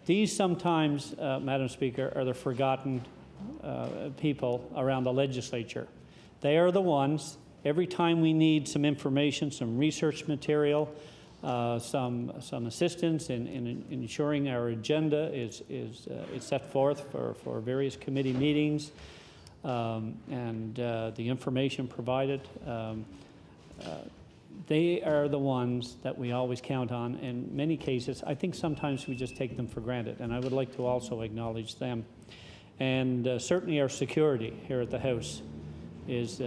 These sometimes, Madam Speaker, are the forgotten people around the legislature. They are the ones, every time we need some information, some research material, some assistance in ensuring our agenda is set forth for various committee meetings, and the information provided. They are the ones that we always count on. In many cases, I think sometimes we just take them for granted, and I would like to also acknowledge them. And certainly our security here at the House. is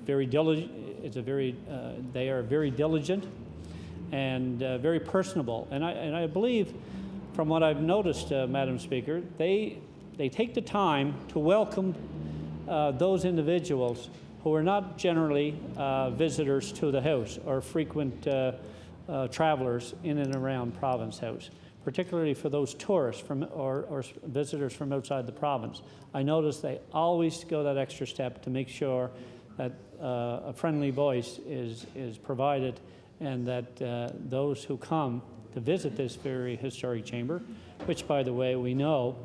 very diligent. They are very diligent and very personable. And I believe, from what I've noticed, Madam Speaker, they take the time to welcome those individuals who are not generally visitors to the House or frequent travelers in and around Province House, particularly for those tourists or visitors from outside the province. I notice they always go that extra step to make sure that a friendly voice is provided, and that those who come to visit this very historic chamber, which, by the way, we know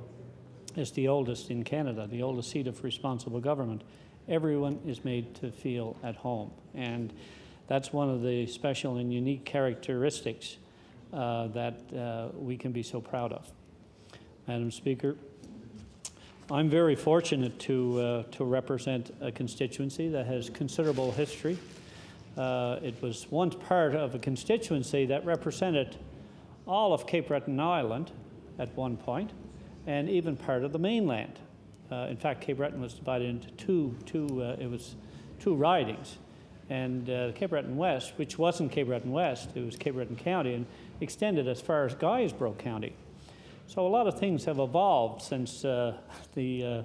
is the oldest in Canada, the oldest seat of responsible government, everyone is made to feel at home. And that's one of the special and unique characteristics that we can be so proud of. Madam Speaker, I'm very fortunate to represent a constituency that has considerable history. It was once part of a constituency that represented all of Cape Breton Island at one point, and even part of the mainland. In fact, Cape Breton was divided into two ridings. And Cape Breton West, which wasn't Cape Breton West, it was Cape Breton County, and extended as far as Guysborough County. So a lot of things have evolved since the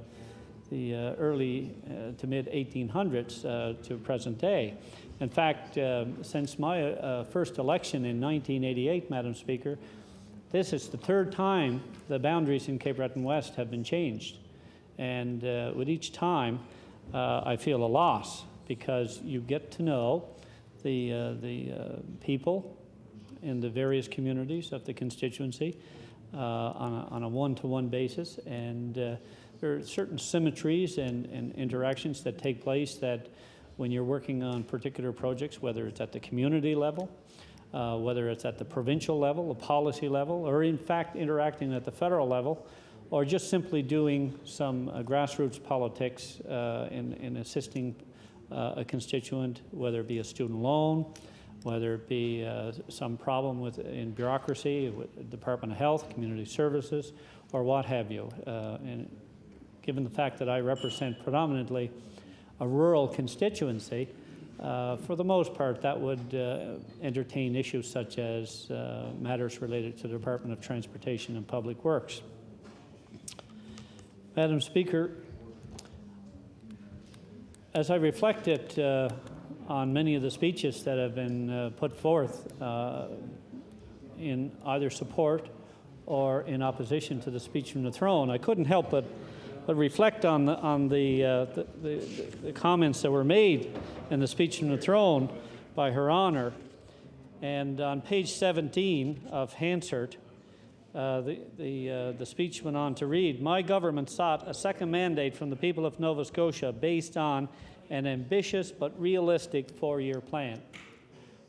early to mid 1800s to present day. In fact, since my first election in 1988, Madam Speaker, this is the third time the boundaries in Cape Breton West have been changed. And with each time, I feel a loss, because you get to know the people in the various communities of the constituency on a one-to-one basis, and there are certain symmetries and interactions that take place that when you're working on particular projects, whether it's at the community level, whether it's at the provincial level, the policy level, or in fact interacting at the federal level, or just simply doing some grassroots politics in assisting a constituent, whether it be a student loan, whether it be some problem in bureaucracy with the Department of Health, Community Services, or what have you. And given the fact that I represent predominantly a rural constituency, for the most part, that would entertain issues such as matters related to the Department of Transportation and Public Works. Madam Speaker, as I reflected on many of the speeches that have been put forth in either support or in opposition to the speech from the throne, I couldn't help but reflect on the comments that were made in the speech from the throne by Her Honor. And on page 17 of Hansard, the speech went on to read, "My government sought a second mandate from the people of Nova Scotia based on an ambitious but realistic four-year plan."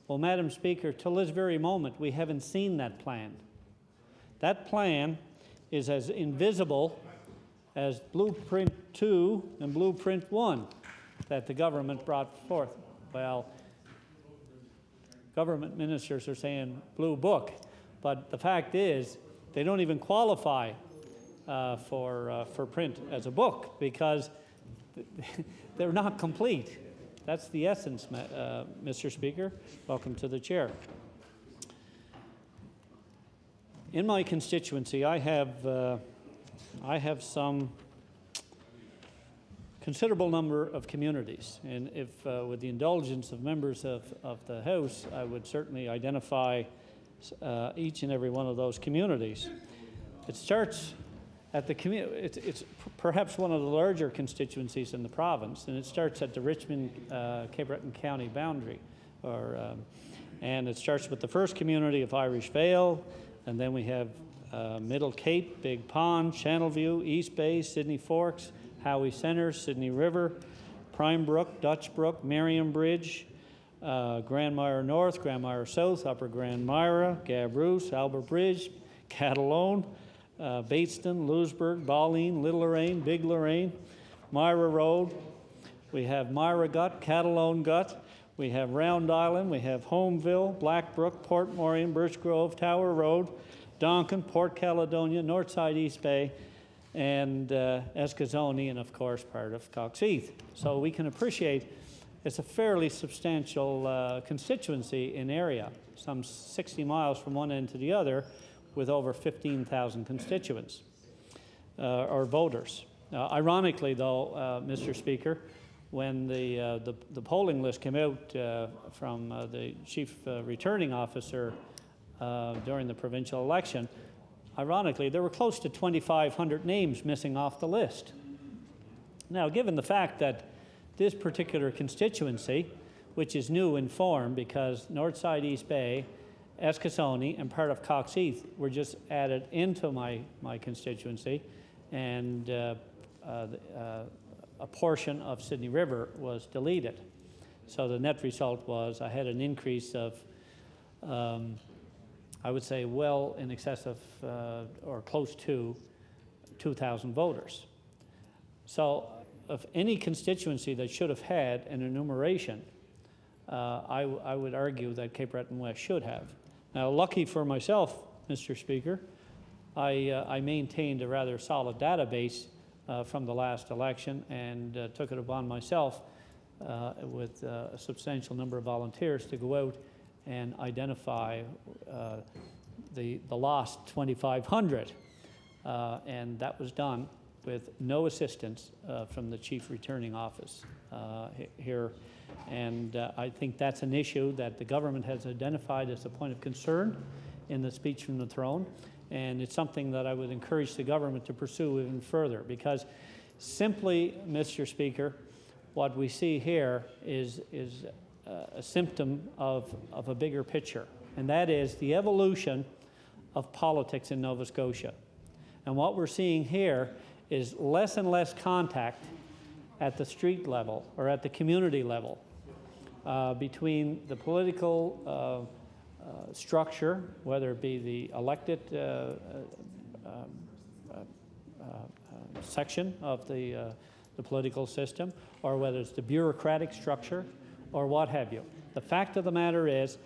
Well, Madam Speaker, till this very moment, we haven't seen that plan. That plan is as invisible as Blueprint 2 and Blueprint 1 that the government brought forth. Well, government ministers are saying blue book, but the fact is they don't even qualify for print as a book, because they're not complete. That's the essence, Mr. Speaker. Welcome to the chair. In my constituency, I have some considerable number of communities, and if, with the indulgence of members of the House, I would certainly identify each and every one of those communities. It starts at the community. It's perhaps one of the larger constituencies in the province, and it starts at the Richmond Cape Breton County boundary, and it starts with the first community of Irish Vale, and then we have Middle Cape, Big Pond, Channelview, East Bay, Sydney Forks, Howie Centre, Sydney River, Prime Brook, Dutch Brook, Merriam Bridge, Grand Mire North, Grand Mire South, Upper Grand Mire, Gabroos, Albert Bridge, Catalone, Bateston, Louisbourg, Balleen, Little Lorraine, Big Lorraine, Myra Road. We have Myra Gut, Catalone Gut. We have Round Island. We have Homeville, Blackbrook, Port Morion, Birch Grove, Tower Road, Donkin, Port Caledonia, Northside East Bay, and Escazone, and of course part of Coxheath. So we can appreciate it's a fairly substantial constituency in area, some 60 miles from one end to the other, with over 15,000 constituents or voters. Ironically, though, Mr. Speaker, when the polling list came out from the chief returning officer during the provincial election, ironically, there were close to 2,500 names missing off the list. Now, given the fact that this particular constituency, which is new in form because Northside East Bay, Escazone, and part of Coxheath were just added into my constituency, and a portion of Sydney River was deleted. So the net result was I had an increase of, I would say, well in excess of or close to 2,000 voters. So of any constituency that should have had an enumeration, I would argue that Cape Breton West should have. Now, lucky for myself, Mr. Speaker, I maintained a rather solid database from the last election and took it upon myself with a substantial number of volunteers to go out and identify the lost 2,500. And that was done with no assistance from the chief returning office here. And I think that's an issue that the government has identified as a point of concern in the speech from the throne. And it's something that I would encourage the government to pursue even further, because simply, Mr. Speaker, what we see here is a symptom of a bigger picture, and that is the evolution of politics in Nova Scotia. And what we're seeing here is less and less contact at the street level or at the community level between the political structure, whether it be the elected section of the political system, or whether it's the bureaucratic structure, or what have you. The fact of the matter is,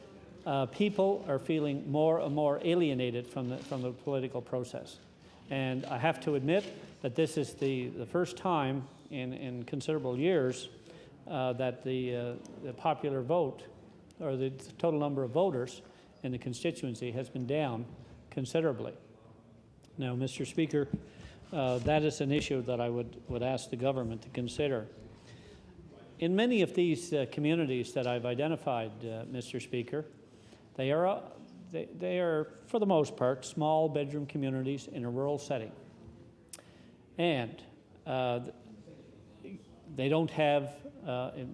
people are feeling more and more alienated from the political process. And I have to admit that this is the first time in considerable years that the popular vote, or the total number of voters in the constituency, has been down considerably. Now, Mr. Speaker, that is an issue that I would ask the government to consider. In many of these communities that I've identified, Mr. Speaker, they are, for the most part, small bedroom communities in a rural setting. And they don't have,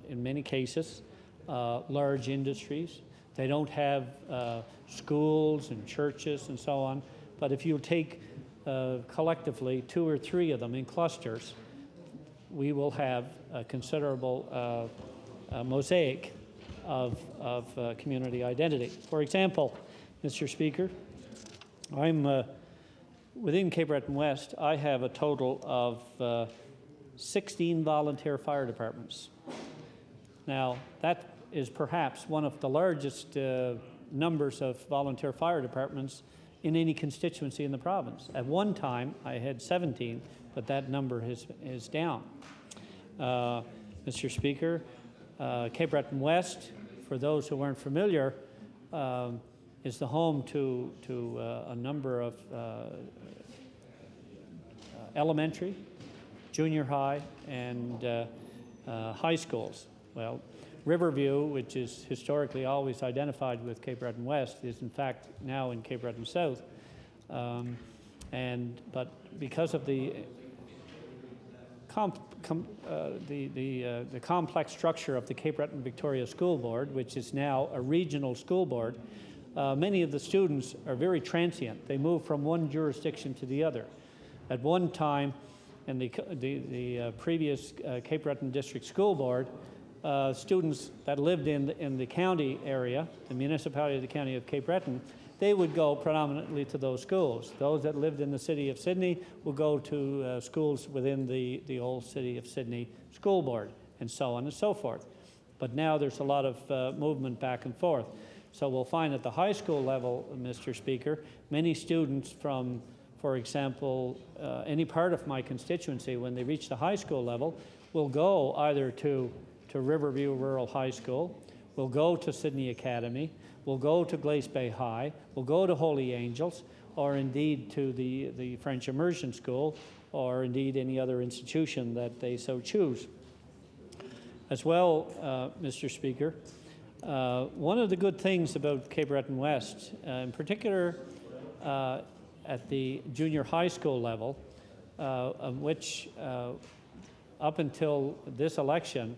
in many cases, large industries. They don't have schools and churches and so on. But if you take collectively 2 or 3 of them in clusters, we will have a considerable mosaic of community identity. For example, Mr. Speaker, I'm within Cape Breton West, I have a total of 16 volunteer fire departments. Now, that is perhaps one of the largest numbers of volunteer fire departments in any constituency in the province. At one time, I had 17, but that number is down. Mr. Speaker, Cape Breton West, for those who weren't familiar, is the home to a number of elementary, junior high, and high schools. Well, Riverview, which is historically always identified with Cape Breton West, is in fact now in Cape Breton South. But because of the complex structure of the Cape Breton Victoria School Board, which is now a regional school board, many of the students are very transient. They move from one jurisdiction to the other. At one time, in the previous Cape Breton District School Board, students that lived in the county area, the municipality of the county of Cape Breton, they would go predominantly to those schools. Those that lived in the city of Sydney will go to schools within the old City of Sydney School Board, and so on and so forth. But now there's a lot of movement back and forth. So we'll find at the high school level, Mr. Speaker, many students from for example, any part of my constituency, when they reach the high school level, will go either to Riverview Rural High School, will go to Sydney Academy, will go to Glace Bay High, will go to Holy Angels, or indeed to the French Immersion School, or indeed any other institution that they so choose. As well, Mr. Speaker, one of the good things about Cape Breton West, in particular at the junior high school level, of which up until this election,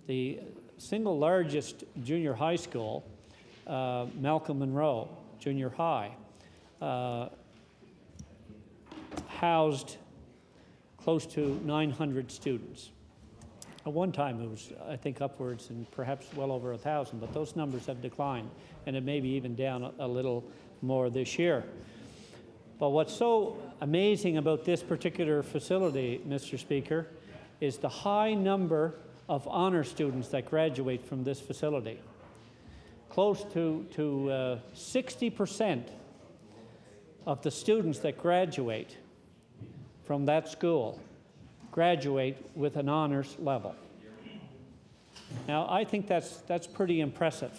the single largest junior high school, Malcolm Monroe Junior High, housed close to 900 students. At one time it was, I think, upwards and perhaps well over 1,000, but those numbers have declined, and it may be even down a little more this year. But what's so amazing about this particular facility, Mr. Speaker, is the high number of honor students that graduate from this facility. Close to 60% of the students that graduate from that school graduate with an honors level. Now, I think that's pretty impressive,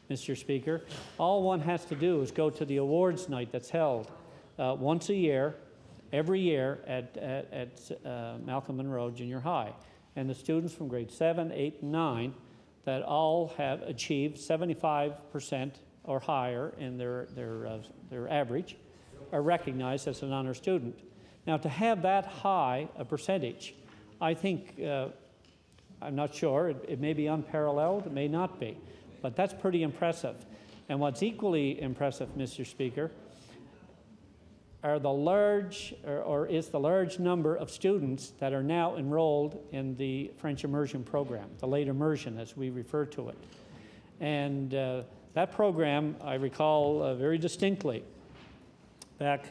Mr. Speaker. All one has to do is go to the awards night that's held once a year, every year at Malcolm Monroe Junior High. And the students from grade 7, 8, and 9 that all have achieved 75% or higher in their average are recognized as an honor student. Now, to have that high a percentage, I think, I'm not sure, it may be unparalleled, it may not be, but that's pretty impressive. And what's equally impressive, Mr. Speaker, are the large, or is the large number of students that are now enrolled in the French immersion program, the late immersion as we refer to it. And that program, I recall very distinctly, back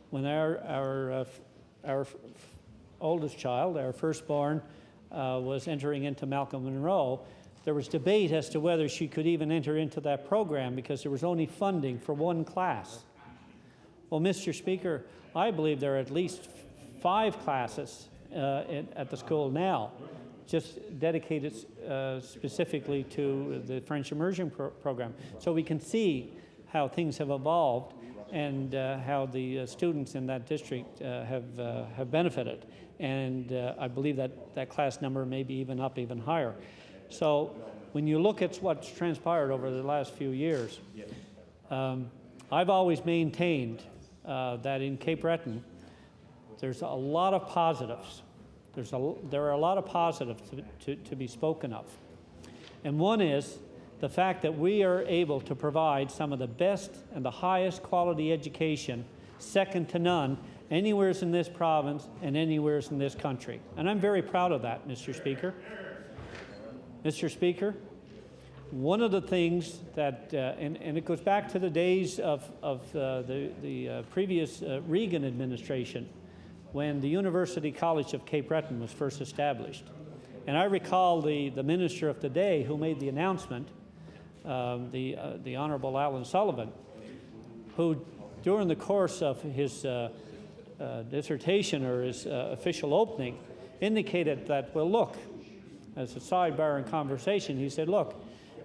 when our oldest child, our firstborn, was entering into Malcolm Monroe, there was debate as to whether she could even enter into that program because there was only funding for one class. Well, Mr. Speaker, I believe there are at least 5 classes at the school now just dedicated specifically to the French immersion program. So we can see how things have evolved and how the students in that district have benefited. And I believe that class number may be even up even higher. So when you look at what's transpired over the last few years, I've always maintained that in Cape Breton, there's a lot of positives. There are a lot of positives to be spoken of. And one is the fact that we are able to provide some of the best and the highest quality education, second to none, anywhere in this province and anywhere in this country. And I'm very proud of that, Mr. Speaker. Mr. Speaker, one of the things that, and it goes back to the days of the previous Reagan administration, when the University College of Cape Breton was first established. And I recall the minister of the day who made the announcement, the Honorable Alan Sullivan, who during the course of his dissertation or his official opening indicated that, well, look, as a sidebar in conversation, he said, look,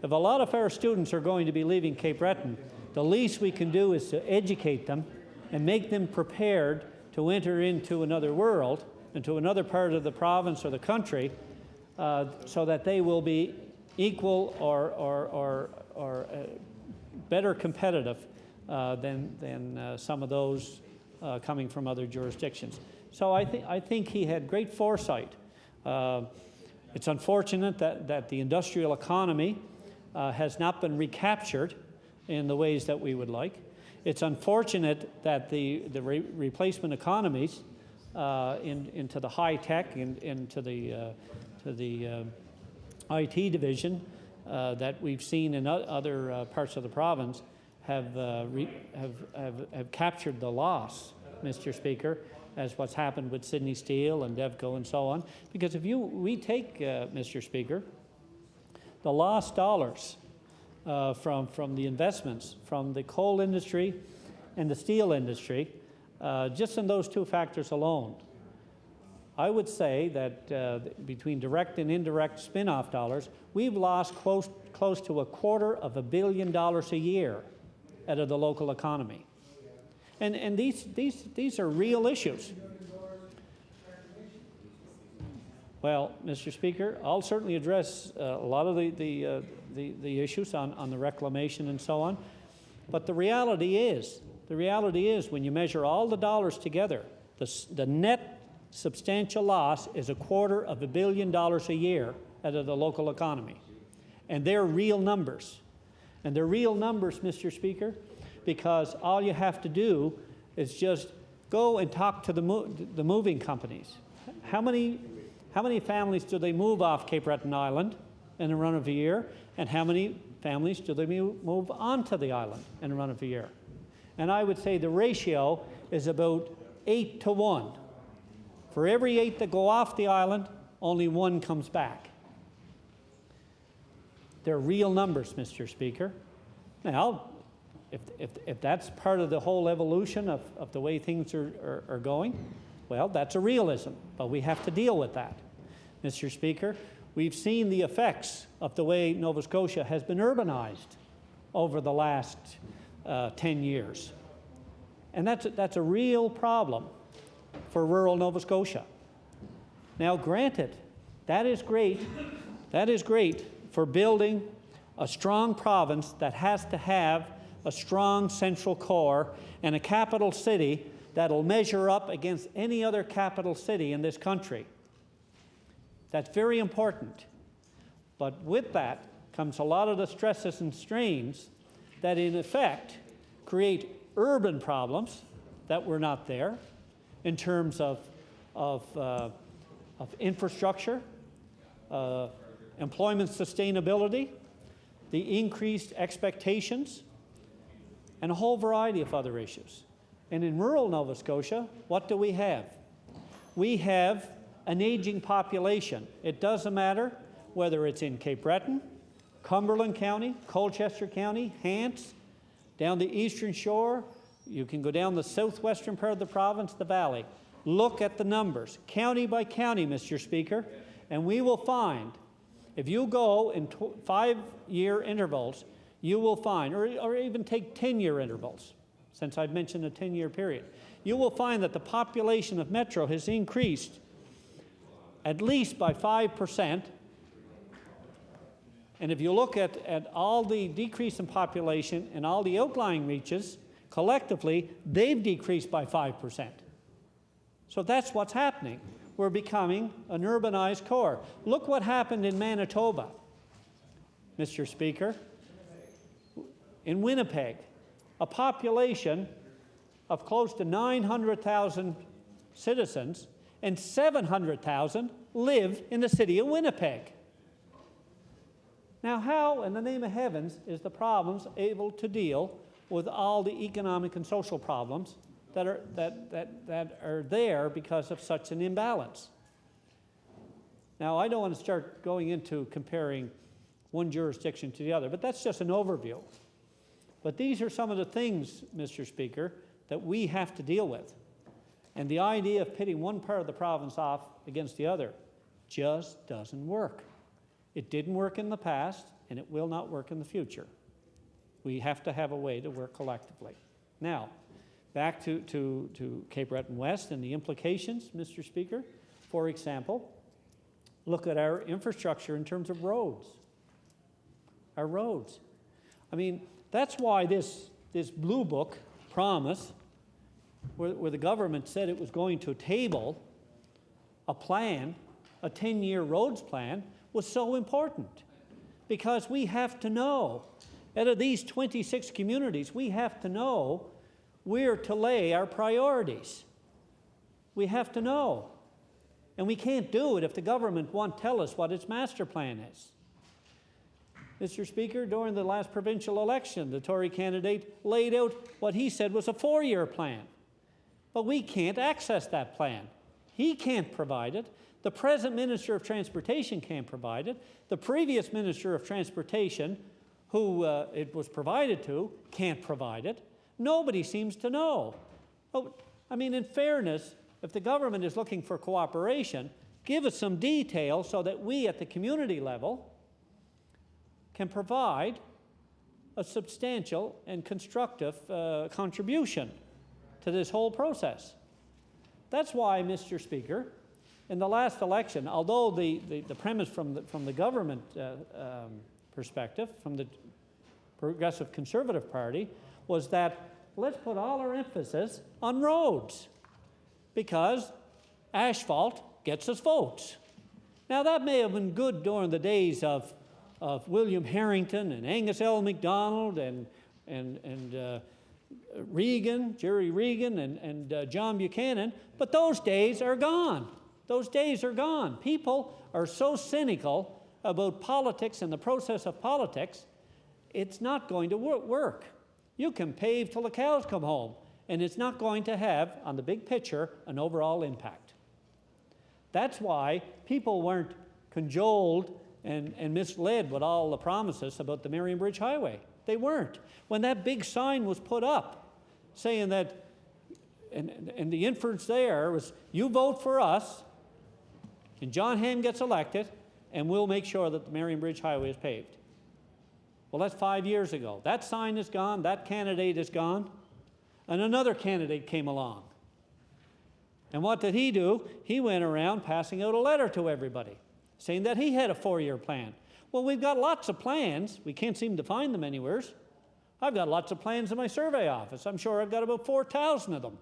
if a lot of our students are going to be leaving Cape Breton, the least we can do is to educate them and make them prepared to enter into another world, into another part of the province or the country, so that they will be equal or better competitive than some of those coming from other jurisdictions. So I think he had great foresight. It's unfortunate that the industrial economy has not been recaptured in the ways that we would like. It's unfortunate that the replacement economies into the high tech and into the IT division that we've seen in other parts of the province have captured the loss, Mr. Speaker, as what's happened with Sydney Steel and Devco and so on. Because if we take, Mr. Speaker, the lost dollars from the investments from the coal industry and the steel industry, just in those two factors alone, I would say that between direct and indirect spin-off dollars, we've lost close to $250 million a year out of the local economy. And these are real issues. Well, Mr. Speaker, I'll certainly address a lot of the issues on the reclamation and so on. But the reality is when you measure all the dollars together, the net substantial loss is $250 million a year out of the local economy. And they're real numbers. And they're real numbers, Mr. Speaker, because all you have to do is just go and talk to the moving companies. How many families do they move off Cape Breton Island in a run of a year? And how many families do they move onto the island in a run of a year? And I would say the ratio is about 8 to 1. For every 8 that go off the island, only 1 comes back. They're real numbers, Mr. Speaker. Now, if that's part of the whole evolution of the way things are going, well, that's a realism, but we have to deal with that. Mr. Speaker, we've seen the effects of the way Nova Scotia has been urbanized over the last 10 years. And that's a real problem for rural Nova Scotia. Now, granted, that is great for building a strong province that has to have a strong central core and a capital city that'll measure up against any other capital city in this country. That's very important. But with that comes a lot of the stresses and strains that in effect create urban problems that were not there in terms of infrastructure, employment sustainability, the increased expectations, and a whole variety of other issues. And in rural Nova Scotia, what do we have? We have an aging population. It doesn't matter whether it's in Cape Breton, Cumberland County, Colchester County, Hants, down the eastern shore. You can go down the southwestern part of the province, the valley. Look at the numbers, county by county, Mr. Speaker, and we will find, if you go in 5-year intervals, you will find, or even take 10-year intervals, since I've mentioned a 10-year period, you will find that the population of Metro has increased at least by 5%. And if you look at all the decrease in population and all the outlying reaches, collectively, they've decreased by 5%. So that's what's happening. We're becoming an urbanized core. Look what happened in Manitoba, Mr. Speaker. In Winnipeg, a population of close to 900,000 citizens, and 700,000 live in the city of Winnipeg. Now, how, in the name of heavens, is the province able to deal with all the economic and social problems that are there because of such an imbalance? Now, I don't want to start going into comparing one jurisdiction to the other, but that's just an overview. But these are some of the things, Mr. Speaker, that we have to deal with. And the idea of pitting one part of the province off against the other just doesn't work. It didn't work in the past, and it will not work in the future. We have to have a way to work collectively. Now, back to Cape Breton West and the implications, Mr. Speaker. For example, look at our infrastructure in terms of roads. Our roads. I mean, that's why this Blue Book promise, where the government said it was going to table a plan, a 10-year roads plan, was so important. Because we have to know, out of these 26 communities, we have to know where to lay our priorities. We have to know. And we can't do it if the government won't tell us what its master plan is. Mr. Speaker, during the last provincial election, the Tory candidate laid out what he said was a 4-year plan. But we can't access that plan. He can't provide it. The present Minister of Transportation can't provide it. The previous Minister of Transportation, who it was provided to, can't provide it. Nobody seems to know. Oh, I mean, in fairness, if the government is looking for cooperation, give us some detail so that we at the community level can provide a substantial and constructive contribution to this whole process. That's why, Mr. Speaker, in the last election, although the premise from the government perspective, from the Progressive Conservative Party, was that let's put all our emphasis on roads because asphalt gets us votes. Now, that may have been good during the days of William Harrington and Angus L. MacDonald and Reagan, Jerry Regan, and John Buchanan, but those days are gone. Those days are gone. People are so cynical about politics and the process of politics, it's not going to work. You can pave till the cows come home, and it's not going to have, on the big picture, an overall impact. That's why people weren't cajoled and misled with all the promises about the Marion Bridge Highway. They weren't. When that big sign was put up saying that, and the inference there was, you vote for us, and John Hamm gets elected, and we'll make sure that the Marion Bridge Highway is paved. Well, that's 5 years ago. That sign is gone, that candidate is gone, and another candidate came along. And what did he do? He went around passing out a letter to everybody, saying that he had a 4-year plan. Well, we've got lots of plans. We can't seem to find them anywhere. I've got lots of plans in my survey office. I'm sure I've got about 4,000 of them.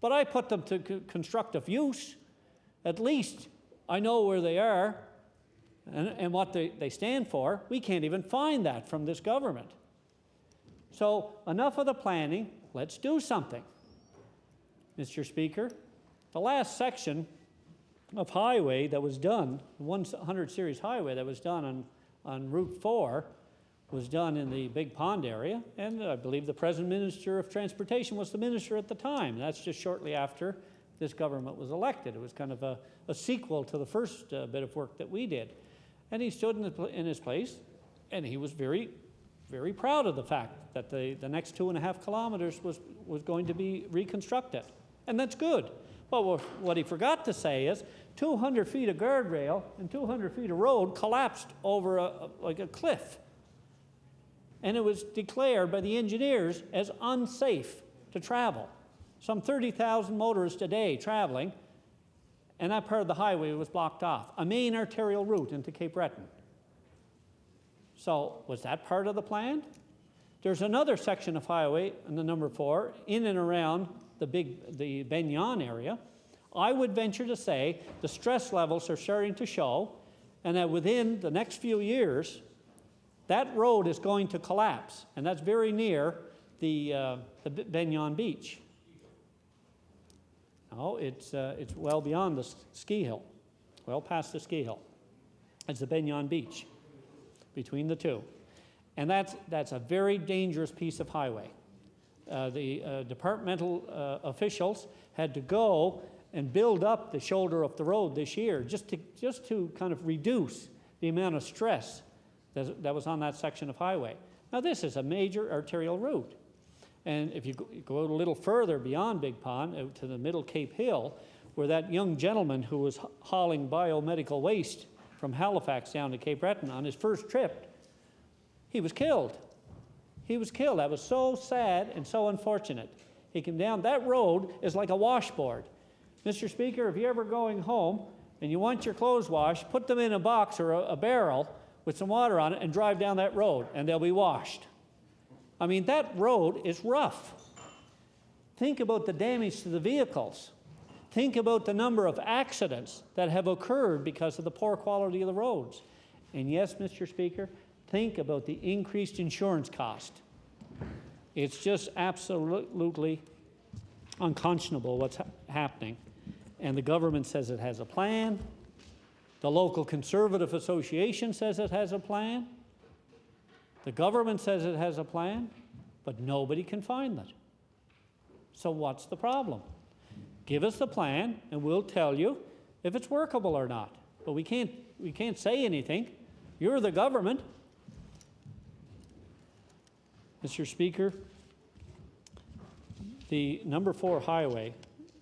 But I put them to constructive use. At least I know where they are and what they stand for. We can't even find that from this government. So enough of the planning. Let's do something. Mr. Speaker, the last section of highway that was done, 100 series highway that was done on Route 4, was done in the Big Pond area, and I believe the present Minister of Transportation was the minister at the time. That's just shortly after this government was elected. It was kind of a sequel to the first bit of work that we did. And he stood in his place, and he was very, very proud of the fact that the next 2.5 kilometers was going to be reconstructed. And that's good. But what he forgot to say is 200 feet of guardrail and 200 feet of road collapsed over like a cliff. And it was declared by the engineers as unsafe to travel. Some 30,000 motorists a day traveling, and that part of the highway was blocked off, a main arterial route into Cape Breton. So was that part of the plan? There's another section of highway in the number 4 in and around the Benyon area. I would venture to say the stress levels are starting to show, and that within the next few years, that road is going to collapse, and that's very near the Benyon Beach. No, it's well beyond the ski hill, well past the ski hill. It's the Benyon Beach, between the two. And that's a very dangerous piece of highway. The departmental officials had to go and build up the shoulder of the road this year just to kind of reduce the amount of stress that was on that section of highway. Now, this is a major arterial route. And if you go out a little further beyond Big Pond, out to the Middle Cape Hill, where that young gentleman who was hauling biomedical waste from Halifax down to Cape Breton on his first trip, he was killed. He was killed. That was so sad and so unfortunate. He came down. That road is like a washboard. Mr. Speaker, if you're ever going home and you want your clothes washed, put them in a box or a barrel with some water on it and drive down that road, and they'll be washed. I mean, that road is rough. Think about the damage to the vehicles. Think about the number of accidents that have occurred because of the poor quality of the roads. And yes, Mr. Speaker, think about the increased insurance cost. It's just absolutely unconscionable what's happening. And the government says it has a plan. The local Conservative Association says it has a plan. The government says it has a plan, but nobody can find it. So what's the problem? Give us the plan, and we'll tell you if it's workable or not. But we can't say anything. You're the government. Mr. Speaker, the number 4 highway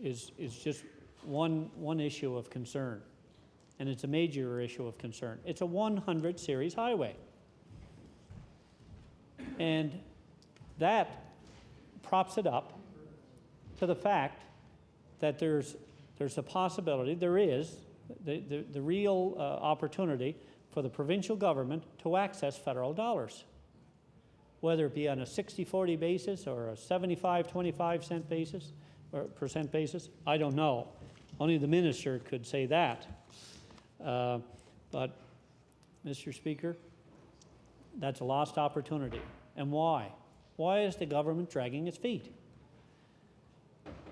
is just one issue of concern, and it's a major issue of concern. It's a 100 series highway, and that props it up to the fact that there's a possibility, there is the real opportunity for the provincial government to access federal dollars, whether it be on a 60-40 basis or a 75-25 cent basis or percent basis. I don't know. Only the minister could say that. But, Mr. Speaker, that's a lost opportunity. And why? Why is the government dragging its feet?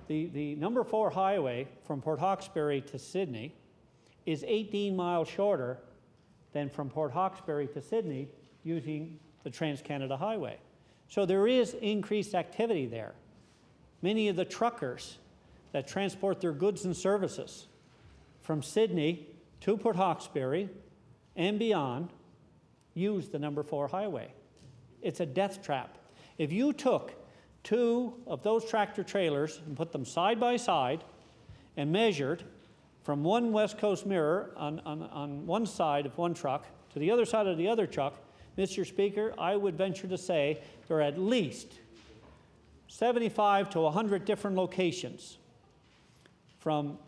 The number 4 highway from Port Hawkesbury to Sydney is 18 miles shorter than from Port Hawkesbury to Sydney using the Trans-Canada Highway. So there is increased activity there. Many of the truckers that transport their goods and services from Sydney to Port Hawkesbury and beyond use the number 4 highway. It's a death trap. If you took 2 of those tractor trailers and put them side by side and measured from one West Coast mirror on one side of one truck to the other side of the other truck, Mr. Speaker, I would venture to say there are at least 75 to 100 different locations from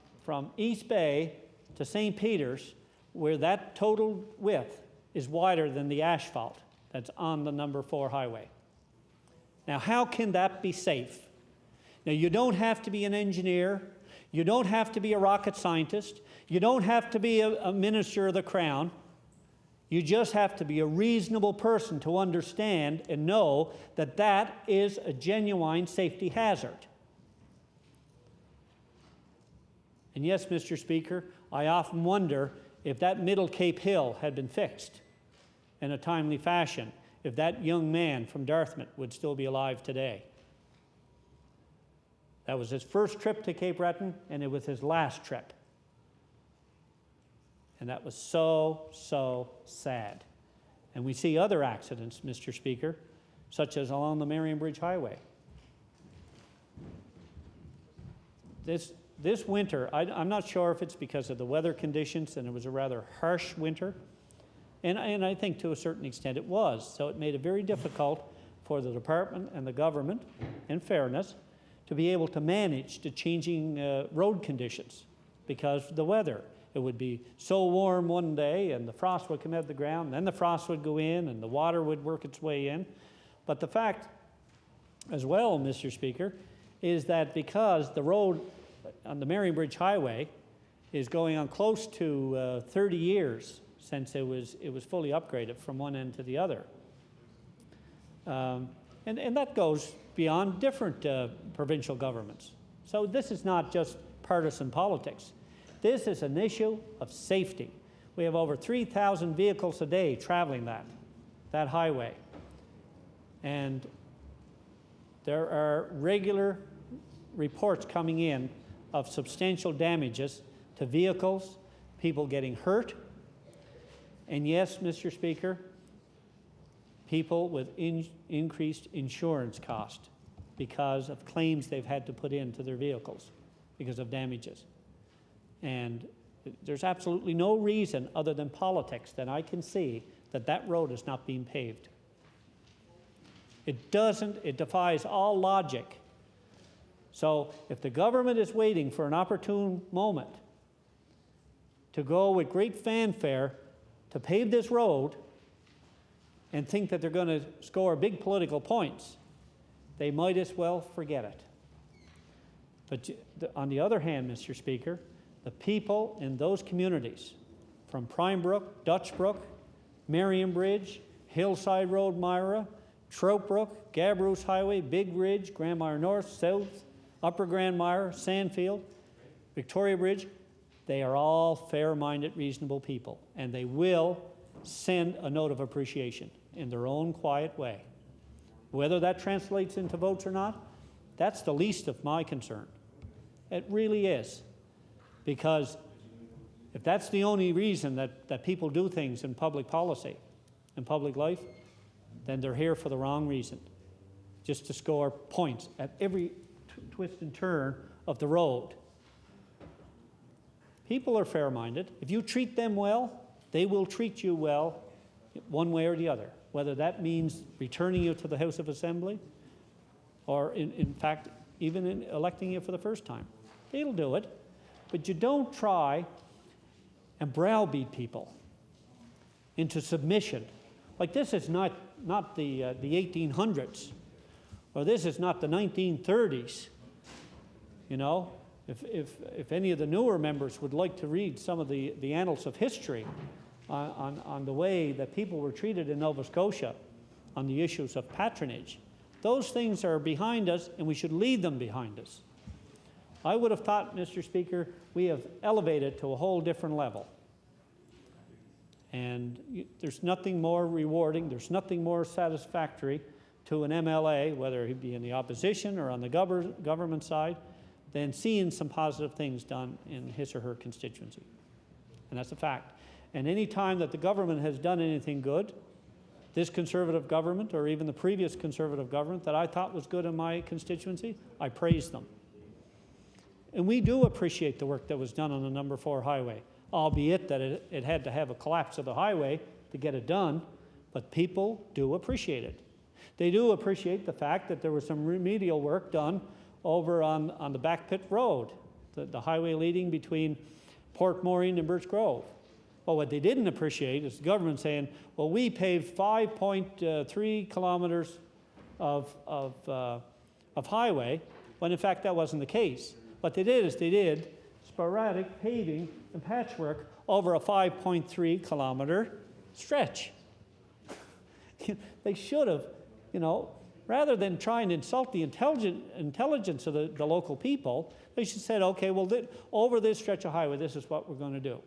East Bay to St. Peter's where that total width is wider than the asphalt that's on the number 4 highway. Now, how can that be safe? Now, you don't have to be an engineer. You don't have to be a rocket scientist. You don't have to be a minister of the crown. You just have to be a reasonable person to understand and know that that is a genuine safety hazard. And yes, Mr. Speaker, I often wonder if that Middle Cape Hill had been fixed in a timely fashion, if that young man from Dartmouth would still be alive today. That was his first trip to Cape Breton, and it was his last trip. And that was so, so sad. And we see other accidents, Mr. Speaker, such as along the Marion Bridge Highway. This winter, I'm not sure if it's because of the weather conditions, and it was a rather harsh winter, and I think to a certain extent it was. So it made it very difficult for the department and the government, in fairness, to be able to manage the changing road conditions because of the weather. It would be so warm one day and the frost would come out of the ground, then the frost would go in and the water would work its way in. But the fact as well, Mr. Speaker, is that because the road on the Marion Bridge Highway is going on close to 30 years since it was fully upgraded from one end to the other. And that goes beyond different provincial governments. So this is not just partisan politics. This is an issue of safety. We have over 3,000 vehicles a day traveling that highway. And there are regular reports coming in of substantial damages to vehicles, people getting hurt, and yes, Mr. Speaker, people with increased insurance cost because of claims they've had to put into their vehicles because of damages. And there's absolutely no reason other than politics that I can see that that road is not being paved. It defies all logic. So if the government is waiting for an opportune moment to go with great fanfare to pave this road and think that they're going to score big political points, they might as well forget it. But on the other hand, Mr. Speaker, the people in those communities, from Prime Brook, Dutch Brook, Marion Bridge, Hillside Road, Myra, Trout Brook, Gabroos Highway, Big Ridge, Grand Mire North, South, Upper Grand Mire, Sandfield, Victoria Bridge, they are all fair-minded, reasonable people, and they will send a note of appreciation in their own quiet way. Whether that translates into votes or not, that's the least of my concern. It really is. Because if that's the only reason that people do things in public policy, in public life, then they're here for the wrong reason, just to score points at every twist and turn of the road. People are fair-minded. If you treat them well, they will treat you well one way or the other, whether that means returning you to the House of Assembly or, in fact, even in electing you for the first time. They'll do it. But you don't try and browbeat people into submission. Like, this is not the 1800s, or this is not the 1930s. You know, if any of the newer members would like to read some of the annals of history on the way that people were treated in Nova Scotia on the issues of patronage, those things are behind us, and we should leave them behind us. I would have thought, Mr. Speaker, we have elevated to a whole different level. And there's nothing more rewarding, there's nothing more satisfactory to an MLA, whether he be in the opposition or on the government side, than seeing some positive things done in his or her constituency. And that's a fact. And any time that the government has done anything good, this Conservative government or even the previous Conservative government that I thought was good in my constituency, I praise them. And we do appreciate the work that was done on the number 4 highway, albeit that it had to have a collapse of the highway to get it done, but people do appreciate it. They do appreciate the fact that there was some remedial work done over on the Back Pit Road, the highway leading between Port Maureen and Birch Grove. Well, what they didn't appreciate is the government saying, well, we paved 5.3 kilometers of highway, when in fact that wasn't the case. What they did is they did sporadic paving and patchwork over a 5.3 kilometer stretch. They should have, you know, rather than try and insult the intelligence of the local people, they should have said, okay, well, over this stretch of highway, this is what we're going to do.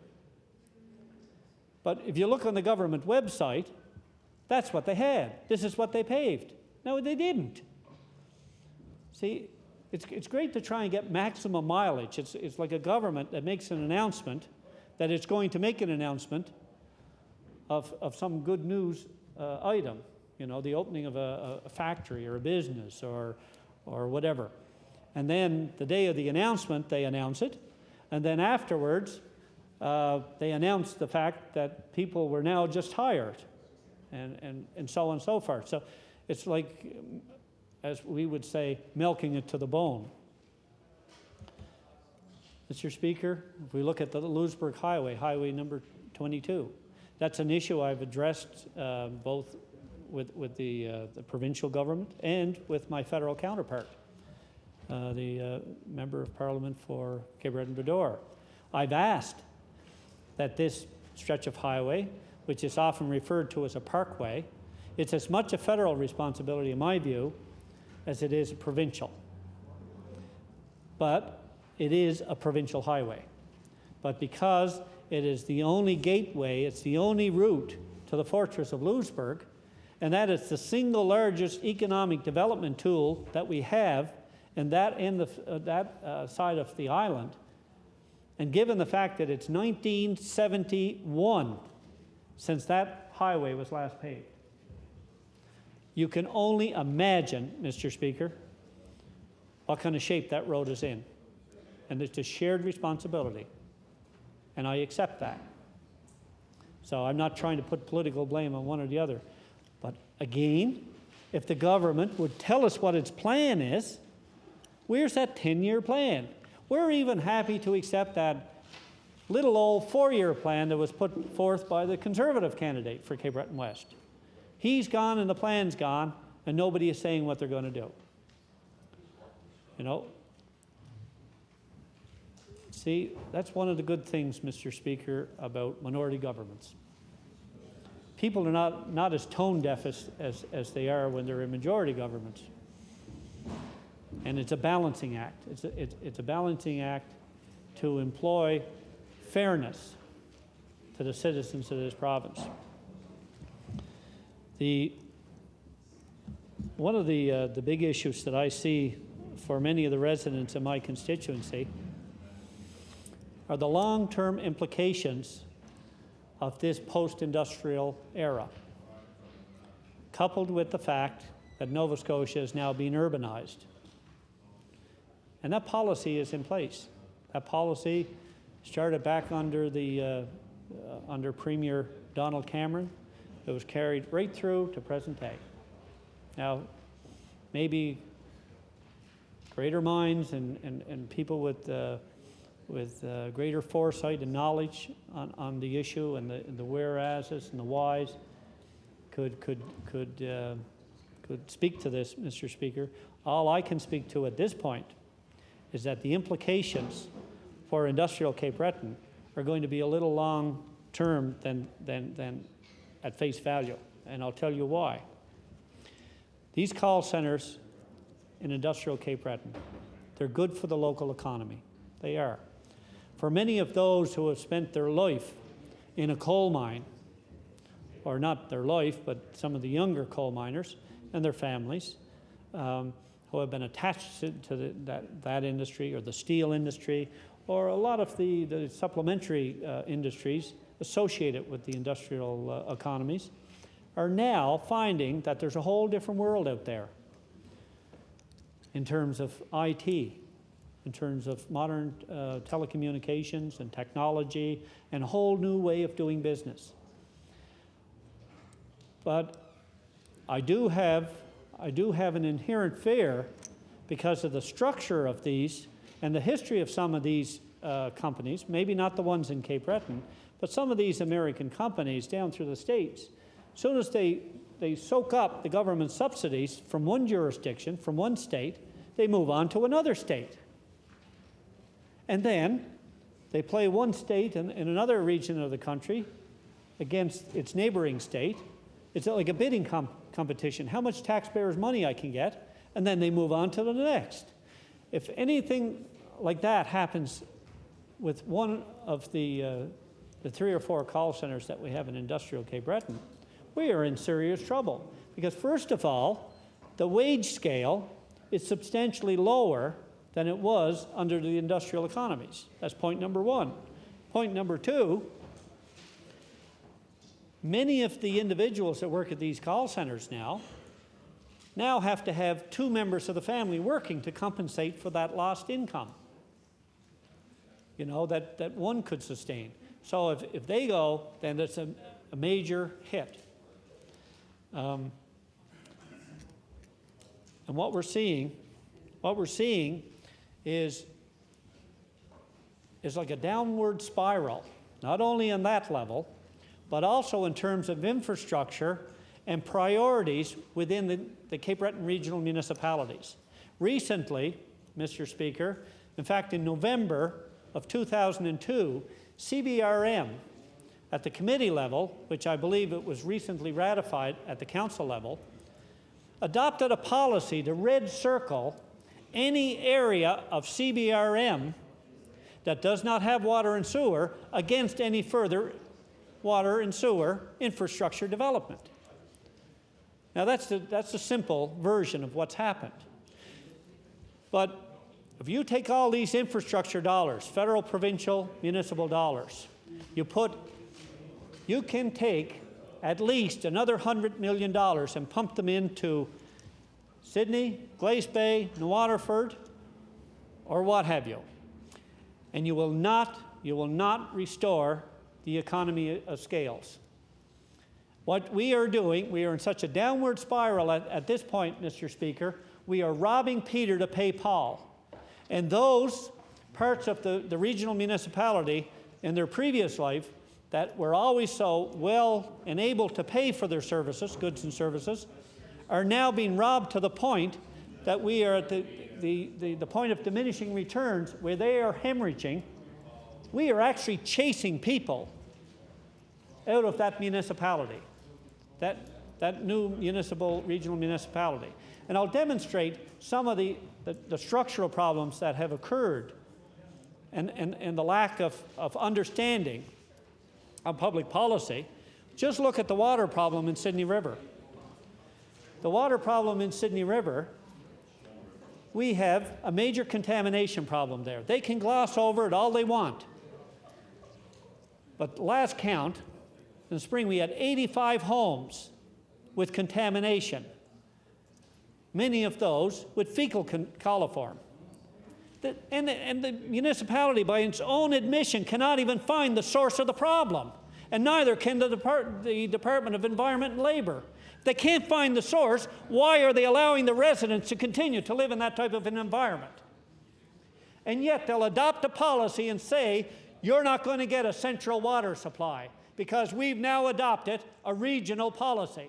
But if you look on the government website, that's what they had. This is what they paved. No, they didn't. See, it's great to try and get maximum mileage. It's like a government that makes an announcement that it's going to make an announcement of some good news item, you know, the opening of a factory or a business or whatever. And then the day of the announcement, they announce it. And then afterwards, they announced the fact that people were now just hired and so on and so forth. So it's like, as we would say, milking it to the bone. Mr. Speaker, if we look at the Louisbourg Highway, highway number 22, that's an issue I've addressed both with the provincial government and with my federal counterpart, the Member of Parliament for Cape Breton-Bredor. I've asked that this stretch of highway, which is often referred to as a parkway, it's as much a federal responsibility, in my view, as it is provincial. But it is a provincial highway. But because it is the only gateway, it's the only route to the fortress of Louisbourg, and that is the single largest economic development tool that we have in that side of the island. And given the fact that it's 1971 since that highway was last paved, you can only imagine, Mr. Speaker, what kind of shape that road is in. And it's a shared responsibility. And I accept that. So I'm not trying to put political blame on one or the other. But again, if the government would tell us what its plan is, where's that 10-year plan? We're even happy to accept that little old 4-year plan that was put forth by the Conservative candidate for Cape Breton West. He's gone and the plan's gone, and nobody is saying what they're going to do. You know, see, that's one of the good things, Mr. Speaker, about minority governments. People are not as tone deaf as they are when they're in majority governments. And it's a balancing act. It's a balancing act to employ fairness to the citizens of this province. One of the big issues that I see for many of the residents in my constituency are the long-term implications of this post-industrial era, coupled with the fact that Nova Scotia is now being urbanized. And that policy is in place. That policy started back under under Premier Donald Cameron. It was carried right through to present day. Now, maybe greater minds and people with greater foresight and knowledge on the issue and the whereases and the whys could speak to this, Mr. Speaker. All I can speak to at this point is that the implications for industrial Cape Breton are going to be a little long term than at face value, and I'll tell you why. These call centers in industrial Cape Breton, they're good for the local economy. They are. For many of those who have spent their life in a coal mine, or not their life, but some of the younger coal miners and their families who have been attached to that industry or the steel industry or a lot of the supplementary industries associated with the industrial economies, are now finding that there's a whole different world out there in terms of IT, in terms of modern telecommunications and technology, and a whole new way of doing business. But I do have an inherent fear because of the structure of these and the history of some of these companies, maybe not the ones in Cape Breton, but some of these American companies down through the States. As soon as they soak up the government subsidies from one jurisdiction, from one state, they move on to another state. And then they play one state in another region of the country against its neighboring state. It's like a bidding competition, how much taxpayers' money I can get, and then they move on to the next. If anything like that happens with one of the 3 or 4 call centers that we have in industrial Cape Breton, we are in serious trouble. Because first of all, the wage scale is substantially lower than it was under the industrial economies. That's point number one. Point number two, many of the individuals that work at these call centers now have to have 2 members of the family working to compensate for that lost income, that one could sustain. So if they go, then it's a major hit. And what we're seeing is like a downward spiral, not only on that level, but also in terms of infrastructure and priorities within the Cape Breton regional municipalities. Recently, Mr. Speaker, in fact, in November of 2002, CBRM at the committee level, which I believe it was recently ratified at the council level, adopted a policy to red circle any area of CBRM that does not have water and sewer against any further water and sewer infrastructure development. Now that's a simple version of what's happened. But if you take all these infrastructure dollars, federal, provincial, municipal dollars, you can take at least another $100 million and pump them into Sydney, Glace Bay, New Waterford, or what have you. And you will not restore the economy of scales. What we are doing, we are in such a downward spiral at this point, Mr. Speaker, we are robbing Peter to pay Paul. And those parts of the regional municipality in their previous life that were always so well and able to pay for their services, goods and services, are now being robbed to the point that we are at the point of diminishing returns where they are hemorrhaging. We are actually chasing people out of that municipality, that new regional municipality. And I'll demonstrate some of the structural problems that have occurred and the lack of understanding of public policy. Just look at the water problem in Sydney River. The water problem in Sydney River, we have a major contamination problem there. They can gloss over it all they want. But last count, in the spring, we had 85 homes with contamination, many of those with fecal coliform. And the municipality, by its own admission, cannot even find the source of the problem. And neither can the Department of Environment and Labor. If they can't find the source, why are they allowing the residents to continue to live in that type of an environment? And yet they'll adopt a policy and say, you're not going to get a central water supply because we've now adopted a regional policy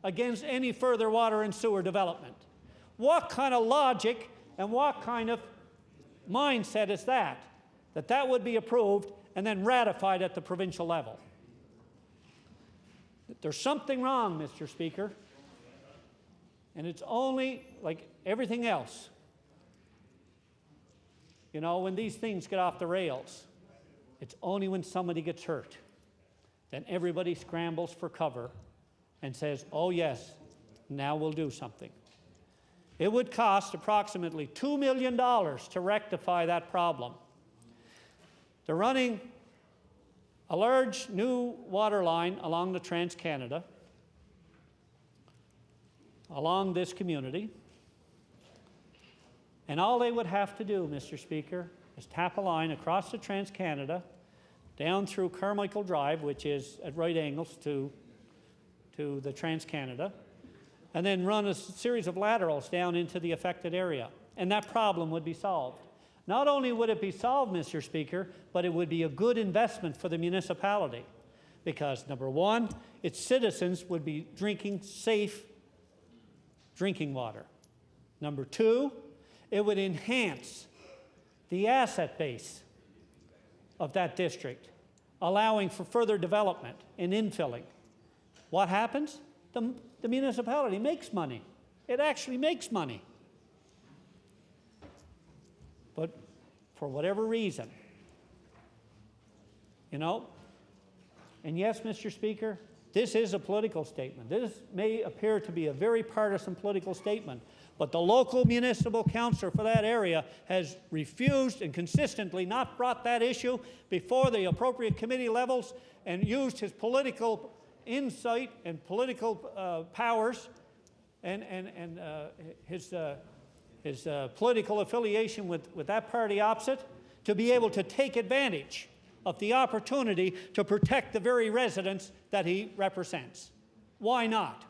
against any further water and sewer development. What kind of logic and what kind of mindset is that? That would be approved and then ratified at the provincial level. There's something wrong, Mr. Speaker, and it's only like everything else. You know, when these things get off the rails, it's only when somebody gets hurt. Then everybody scrambles for cover and says, oh yes, now we'll do something. It would cost approximately $2 million to rectify that problem. They're running a large new water line along the Trans-Canada, along this community, and all they would have to do, Mr. Speaker, is tap a line across the Trans-Canada, down through Carmichael Drive, which is at right angles to the Trans-Canada, and then run a series of laterals down into the affected area, and that problem would be solved. Not only would it be solved, Mr. Speaker, but it would be a good investment for the municipality because, number one, its citizens would be drinking safe drinking water. Number two, it would enhance the asset base of that district, allowing for further development and infilling. What happens? The municipality makes money. It actually makes money. But for whatever reason, you know, and yes, Mr. Speaker, this is a political statement. This may appear to be a very partisan political statement, but the local municipal councillor for that area has refused and consistently not brought that issue before the appropriate committee levels and used his political insight and political powers and his political affiliation with that party opposite to be able to take advantage of the opportunity to protect the very residents that he represents. Why not?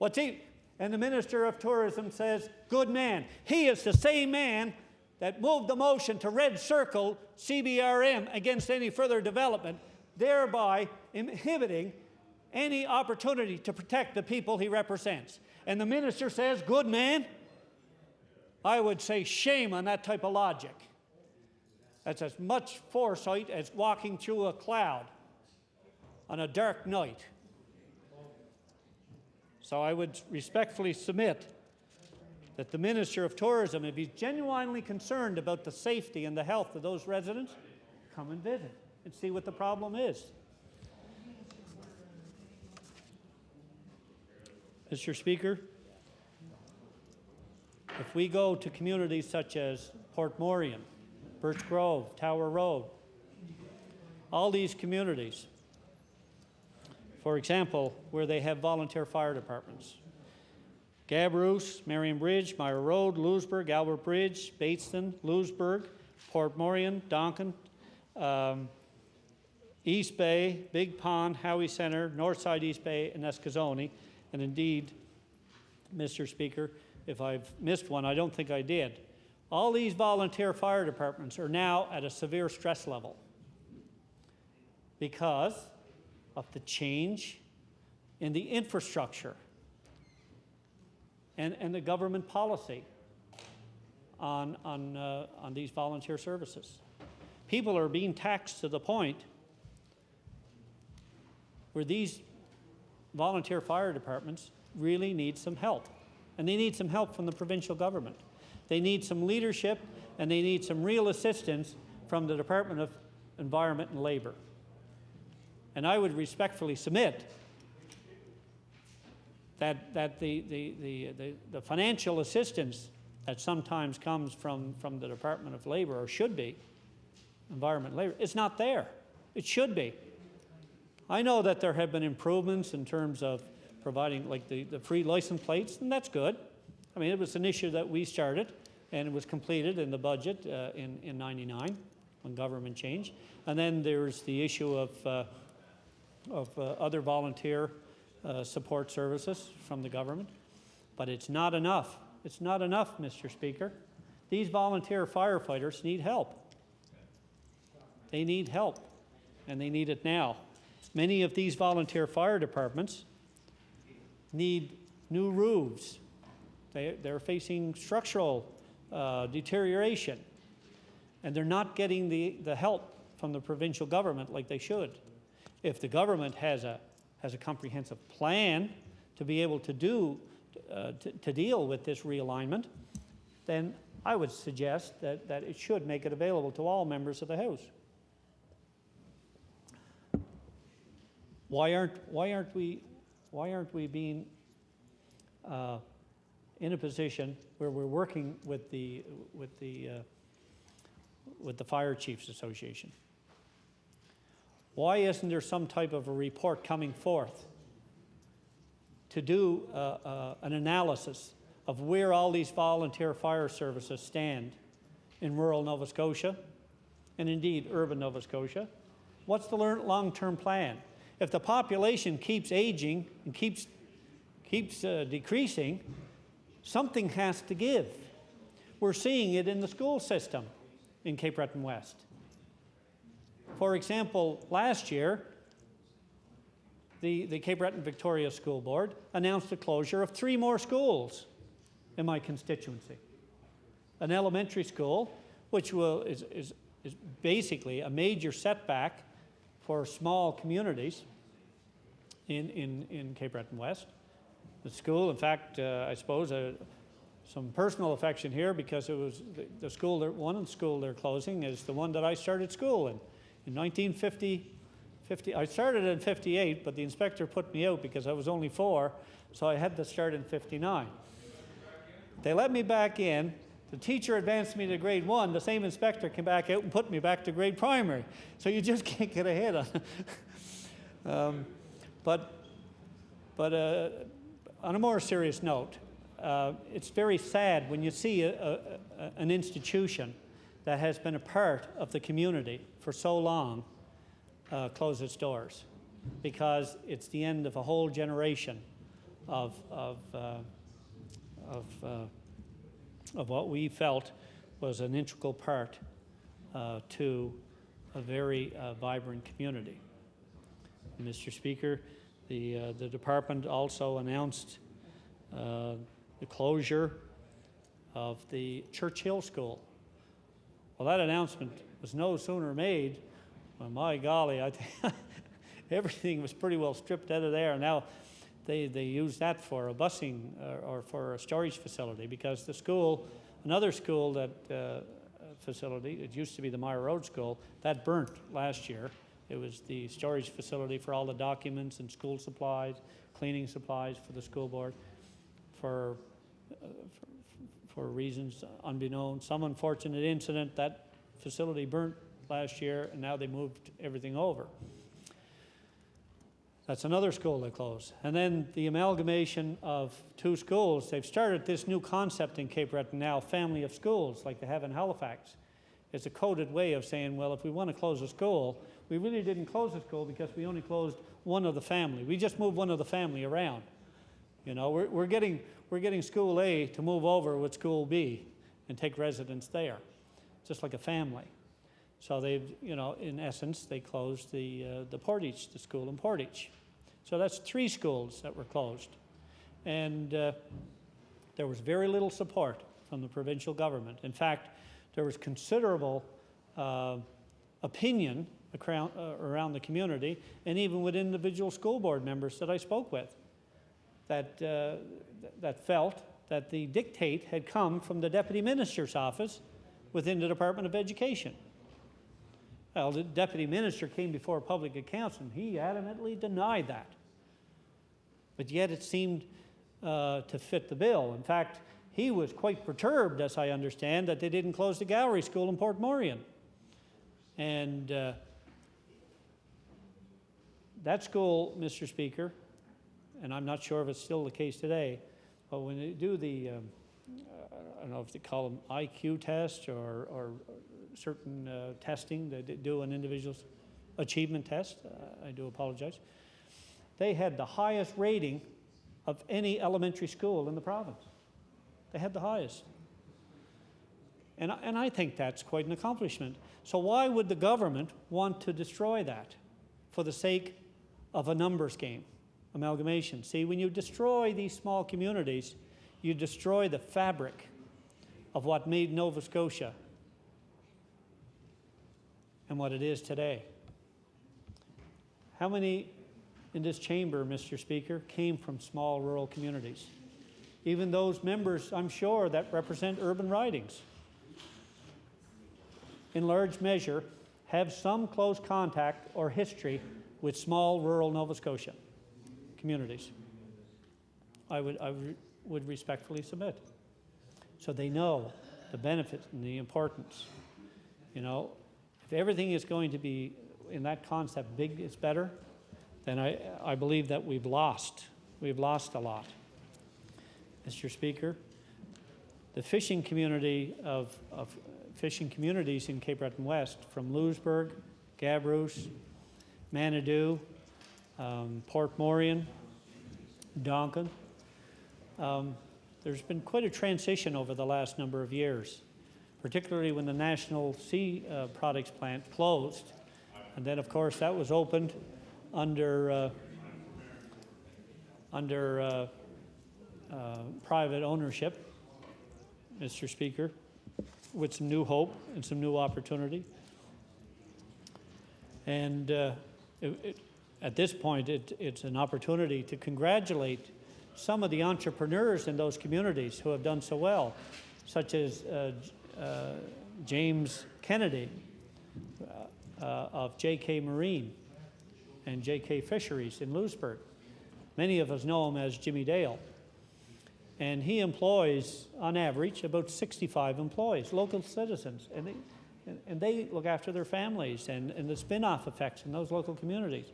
And the Minister of Tourism says, good man. He is the same man that moved the motion to red circle CBRM against any further development, thereby inhibiting any opportunity to protect the people he represents. And the minister says, good man. I would say shame on that type of logic. That's as much foresight as walking through a cloud on a dark night. So I would respectfully submit that the Minister of Tourism, if he's genuinely concerned about the safety and the health of those residents, come and visit and see what the problem is. Mr. Speaker, if we go to communities such as Port Morion, Birch Grove, Tower Road, all these communities, for example, where they have volunteer fire departments, Gabroos, Marion Bridge, Myra Road, Lewisburg, Albert Bridge, Bateston, Lewisburg, Port Morion, Donkin, East Bay, Big Pond, Howie Center, Northside East Bay, and Escazone. And indeed, Mr. Speaker, if I've missed one, I don't think I did. All these volunteer fire departments are now at a severe stress level because of the change in the infrastructure and the government policy on these volunteer services. People are being taxed to the point where these volunteer fire departments really need some help. And they need some help from the provincial government. They need some leadership and they need some real assistance from the Department of Environment and Labor. And I would respectfully submit that the financial assistance that sometimes comes from the Department of Labor, or should be, Environment and Labor, is not there. It should be. I know that there have been improvements in terms of providing like the free license plates, and that's good. I mean, it was an issue that we started, and it was completed in the budget in 99 when government changed. And then there's the issue of other volunteer support services from the government. But it's not enough. It's not enough, Mr. Speaker. These volunteer firefighters need help. They need help, and they need it now. Many of these volunteer fire departments need new roofs. They're facing structural deterioration, and they're not getting the help from the provincial government like they should. If the government has a comprehensive plan to be able to deal with this realignment, then I would suggest that it should make it available to all members of the House. Why aren't we being in a position where we're working with the Fire Chiefs Association? Why isn't there some type of a report coming forth to do an analysis of where all these volunteer fire services stand in rural Nova Scotia and indeed urban Nova Scotia? What's the long-term plan? If the population keeps aging and keeps decreasing, something has to give. We're seeing it in the school system in Cape Breton West. For example, last year, the Cape Breton Victoria School Board announced the closure of 3 more schools in my constituency. An elementary school, which is basically a major setback for small communities in Cape Breton West. The school, in fact, I suppose some personal affection here because it was the school, one school they're closing is the one that I started school in. In 1950, I started in 58, but the inspector put me out because I was only 4, so I had to start in 59. They let me back in. The teacher advanced me to grade 1. The same inspector came back out and put me back to grade primary. So you just can't get ahead on but on a more serious note, it's very sad when you see an institution that has been a part of the community for so long close its doors, because it's the end of a whole generation of what we felt was an integral part to a very vibrant community. Mr. Speaker, the department also announced the closure of the Churchill School. Well, that announcement was no sooner made, well, my golly, I think everything was pretty well stripped out of there. Now they use that for a busing or for a storage facility, because the school, another school that facility, it used to be the Meyer Road School, that burnt last year. It was the storage facility for all the documents and school supplies, cleaning supplies for the school board, for reasons unbeknown. Some unfortunate incident, that facility burnt last year, and now they moved everything over. That's another school they closed. And then the amalgamation of 2 schools. They've started this new concept in Cape Breton now, family of schools, like they have in Halifax. It's a coded way of saying, well, if we want to close a school, we really didn't close the school because we only closed one of the family. We just moved one of the family around. You know, we're getting school A to move over with school B and take residence there, just like a family. So they've, you know, in essence, they closed the Portage, the school in Portage. So that's 3 schools that were closed. And there was very little support from the provincial government. In fact, there was considerable opinion around the community, and even with individual school board members that I spoke with, that felt that the dictate had come from the Deputy Minister's office within the Department of Education. Well, the Deputy Minister came before Public Accounts, and he adamantly denied that. But yet it seemed to fit the bill. In fact, he was quite perturbed, as I understand, that they didn't close the Gallery School in Port Morion. And that school, Mr. Speaker, and I'm not sure if it's still the case today, but when they do the I don't know if they call them IQ tests or certain testing. They do an individual's achievement test. I do apologize. They had the highest rating of any elementary school in the province. They had the highest. And I think that's quite an accomplishment. So why would the government want to destroy that for the sake of a numbers game, amalgamation? See, when you destroy these small communities, you destroy the fabric of what made Nova Scotia and what it is today. How many in this chamber, Mr. Speaker, came from small rural communities? Even those members, I'm sure, that represent urban ridings, in large measure, have some close contact or history with small rural Nova Scotia communities. I would respectfully submit. So they know the benefits and the importance. You know, if everything is going to be in that concept, big is better, then I believe that we've lost a lot. Mr. Speaker, the fishing community of fishing communities in Cape Breton West, from Louisbourg, Gabrousse, Manitou, Port Morion, Donkin, there's been quite a transition over the last number of years, particularly when the National Sea Products plant closed. And then, of course, that was opened under private ownership, Mr. Speaker, with some new hope and some new opportunity. And at this point, it's an opportunity to congratulate some of the entrepreneurs in those communities who have done so well, such as James Kennedy of J.K. Marine and J.K. Fisheries in Louisbourg. Many of us know him as Jimmy Dale. And he employs, on average, about 65 employees, local citizens. And they look after their families and the spin-off effects in those local communities.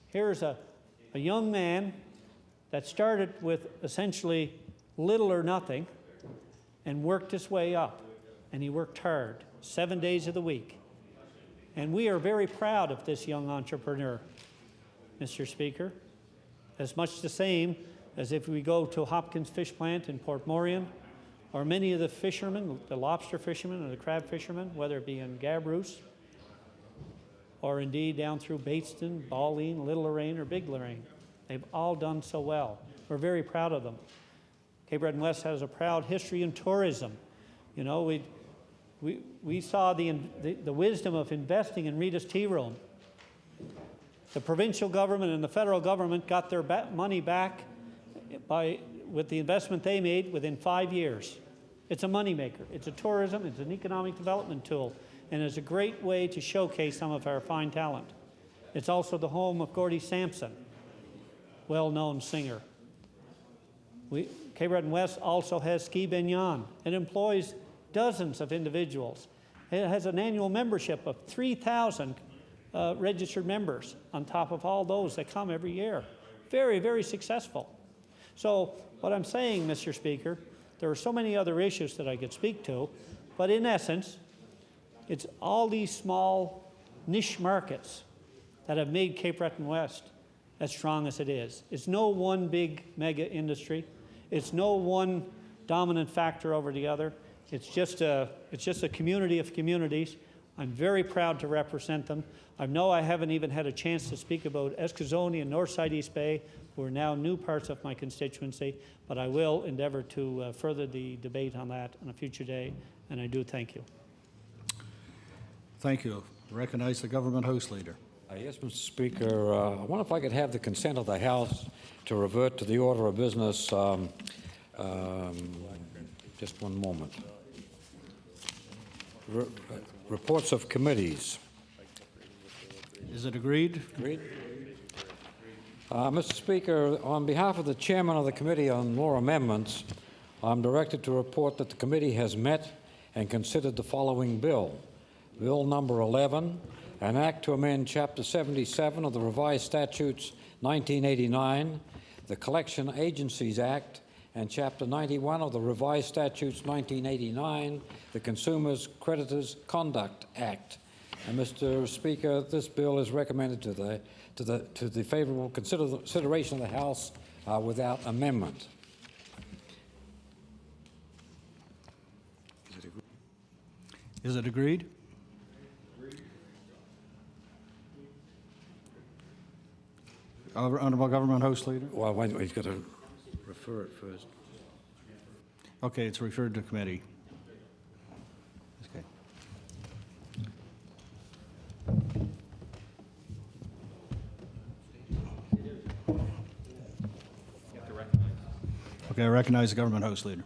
Here's a young man that started with essentially little or nothing and worked his way up. And he worked hard, 7 days of the week. And we are very proud of this young entrepreneur, Mr. Speaker. As much the same as if we go to Hopkins Fish Plant in Port Morion, or many of the fishermen, the lobster fishermen and the crab fishermen, whether it be in Gabrousse, or indeed down through Bateston, Balleen, Little Lorraine, or Big Lorraine. They've all done so well. We're very proud of them. Cape Breton West has a proud history in tourism. You know, we saw the wisdom of investing in Rita's Tea Room. The provincial government and the federal government got their money back with the investment they made within 5 years. It's a moneymaker. It's a tourism. It's an economic development tool. And it's a great way to showcase some of our fine talent. It's also the home of Gordie Sampson, well-known singer. Cape Breton West also has Ski Bignon. It employs dozens of individuals. It has an annual membership of 3,000 registered members on top of all those that come every year. Very, very successful. So what I'm saying, Mr. Speaker, there are so many other issues that I could speak to, but in essence, it's all these small niche markets that have made Cape Breton West as strong as it is. It's no one big mega industry. It's no one dominant factor over the other. It's just a community of communities. I'm very proud to represent them. I know I haven't even had a chance to speak about Escazone and Northside East Bay, who are now new parts of my constituency, but I will endeavor to further the debate on that on a future day, and I do thank you. Thank you. I recognize the Government House Leader. Yes, Mr. Speaker. I wonder if I could have the consent of the House to revert to the order of business. Just one moment. Reports of committees. Is it agreed? Agreed. Mr. Speaker, on behalf of the Chairman of the Committee on Law Amendments, I'm directed to report that the committee has met and considered the following bill. Bill number 11, an act to amend Chapter 77 of the Revised Statutes 1989, the Collection Agencies Act, and Chapter 91 of the Revised Statutes 1989, the Consumers Creditors Conduct Act. And Mr. Speaker, this bill is recommended to the favorable consideration of the House without amendment. Is it agreed? Honorable Government House Leader? Well, wait, he's got to refer it first. Okay, it's referred to committee. Okay. Okay, I recognize the Government House Leader.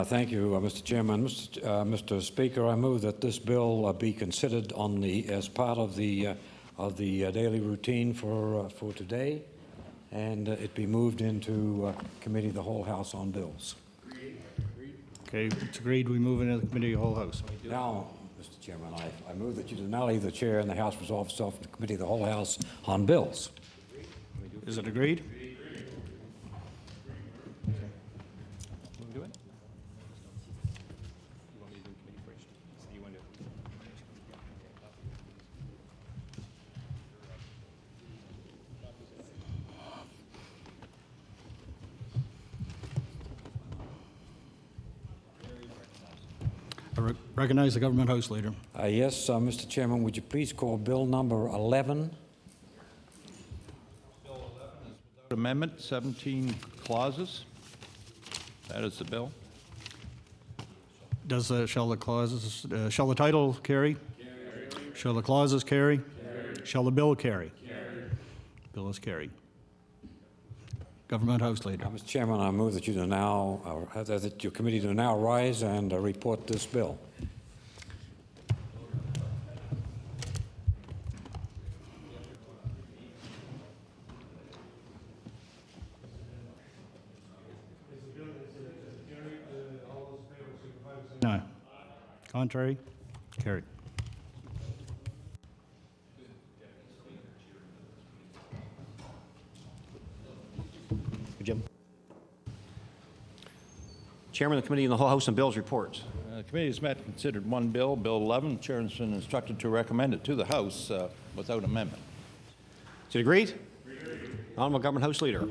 Thank you, Mr. Chairman. Mr. Speaker, I move that this bill be considered as part of the daily routine for today, and it be moved into committee of the whole House on bills. Okay, it's agreed we move into the committee of the whole House. Now, Mr. Chairman, I move that you deny the chair and the House resolve itself to committee of the whole House on bills. Is it agreed? I recognize the Government House Leader. Yes, Mr. Chairman, would you please call Bill number 11? Bill 11 is without amendment, 17 clauses. That is the bill. Shall the title carry? Shall the clauses carry? Shall the bill carry? Bill is carried. Government House Leader. Mr. Chairman, I move that you do now, that your committee do now rise and report this bill. No. Contrary? Carried. Jim. Chairman of the Committee on the whole House on Bills reports. The committee has met and considered one bill, Bill 11. The chair has been instructed to recommend it to the House without amendment. Is it agreed? Honorable Government House Leader.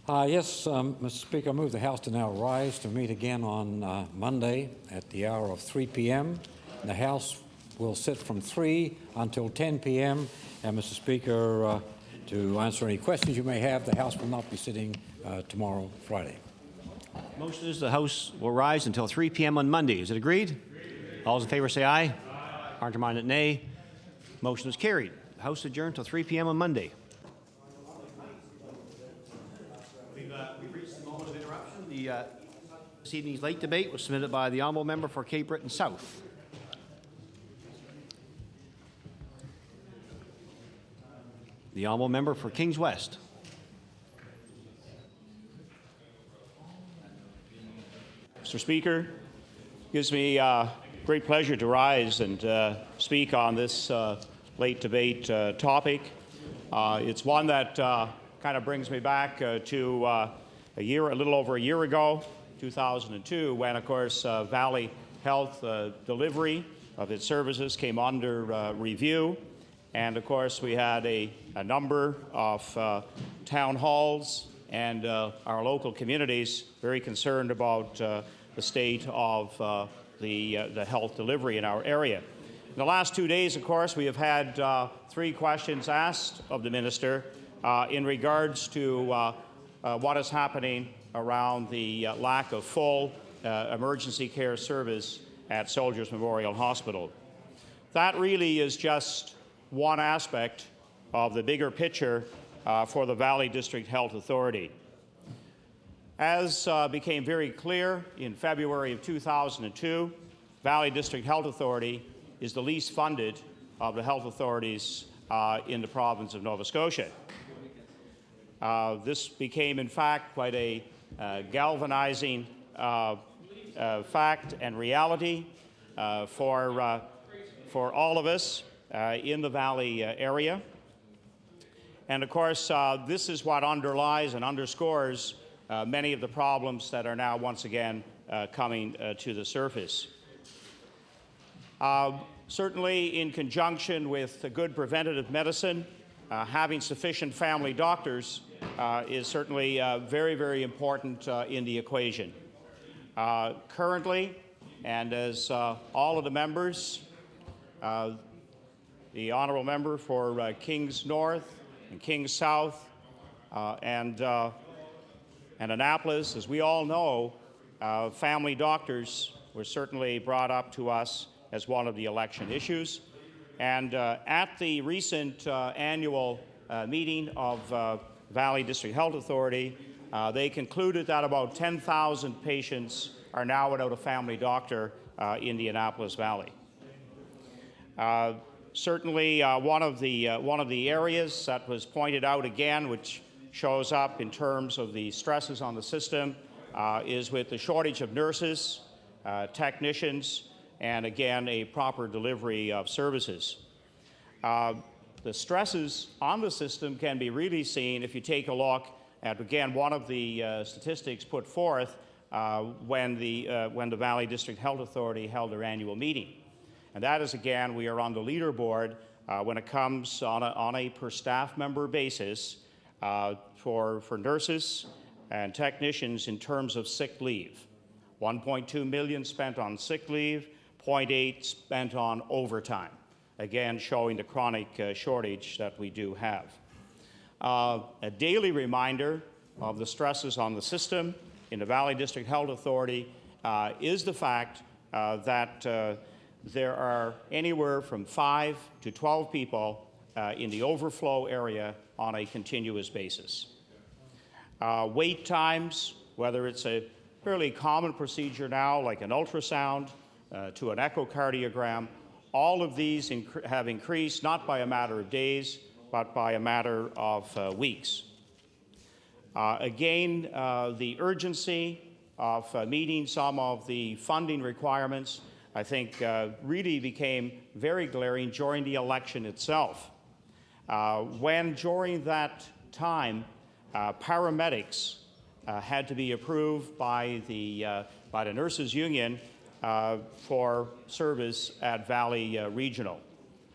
Yes, Mr. Speaker, I move the House to now rise to meet again on Monday at the hour of 3 p.m. The House will sit from 3 until 10 p.m. And, Mr. Speaker, to answer any questions you may have, the House will not be sitting tomorrow, Friday. Motion is the House will rise until 3 p.m. on Monday. Is it agreed? All those in favor say aye. Countermanded nay. Motion is carried. The House adjourned until 3 p.m. on Monday. We've reached the moment of interruption. This evening's late debate was submitted by the Honourable Member for Cape Breton South. The Honourable Member for Kings West. Mr. Speaker, it gives me great pleasure to rise and speak on this late debate topic. It's one that kind of brings me back to a little over a year ago, 2002, when, of course, Valley Health delivery of its services came under review. And, of course, we had a number of town halls and our local communities very concerned about the state of the health delivery in our area. In the last 2 days, of course, we have had 3 questions asked of the Minister in regards to what is happening around the lack of full emergency care service at Soldiers Memorial Hospital. That really is just one aspect of the bigger picture for the Valley District Health Authority. As became very clear in February of 2002, Valley District Health Authority is the least funded of the health authorities in the province of Nova Scotia. This became, in fact, quite a galvanizing fact and reality for all of us in the Valley area. And of course, this is what underlies and underscores many of the problems that are now once again coming to the surface. Certainly, in conjunction with good preventative medicine, having sufficient family doctors is certainly very, very important in the equation. Currently, and as all of the members, the honourable member for Kings North and Kings South and Annapolis, as we all know, family doctors were certainly brought up to us as one of the election issues. And at the recent annual meeting of Valley District Health Authority, they concluded that about 10,000 patients are now without a family doctor in the Annapolis Valley. Certainly, one of the areas that was pointed out again, which shows up in terms of the stresses on the system, is with the shortage of nurses, technicians, and again, a proper delivery of services. The stresses on the system can be really seen if you take a look at, again, one of the statistics put forth when the Valley District Health Authority held their annual meeting. And that is, again, we are on the leaderboard when it comes on a per staff member basis for nurses and technicians in terms of sick leave. 1.2 million spent on sick leave, 0.8 spent on overtime. Again, showing the chronic shortage that we do have. A daily reminder of the stresses on the system in the Valley District Health Authority is the fact that there are anywhere from 5 to 12 people in the overflow area on a continuous basis. Wait times, whether it's a fairly common procedure now, like an ultrasound, to an echocardiogram, all of these have increased not by a matter of days, but by a matter of weeks. Again, the urgency of meeting some of the funding requirements, I think, really became very glaring during the election itself. When during that time, paramedics had to be approved by the nurses union for service at Valley Regional.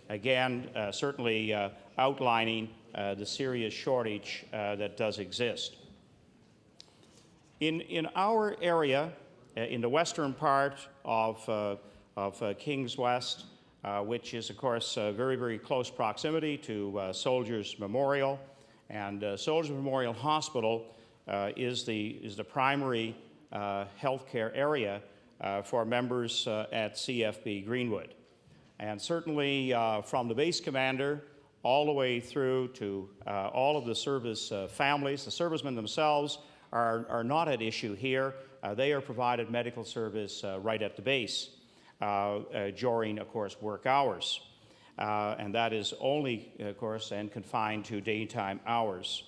Again, certainly outlining the serious shortage that does exist. In our area, in the western part of Kings West, which is, of course, very, very close proximity to Soldiers Memorial, and Soldiers Memorial Hospital is the primary healthcare area for members at CFB Greenwood. And certainly from the base commander all the way through to all of the service families, the servicemen themselves are not at issue here. They are provided medical service right at the base during, of course, work hours. And that is only, of course, and confined to daytime hours.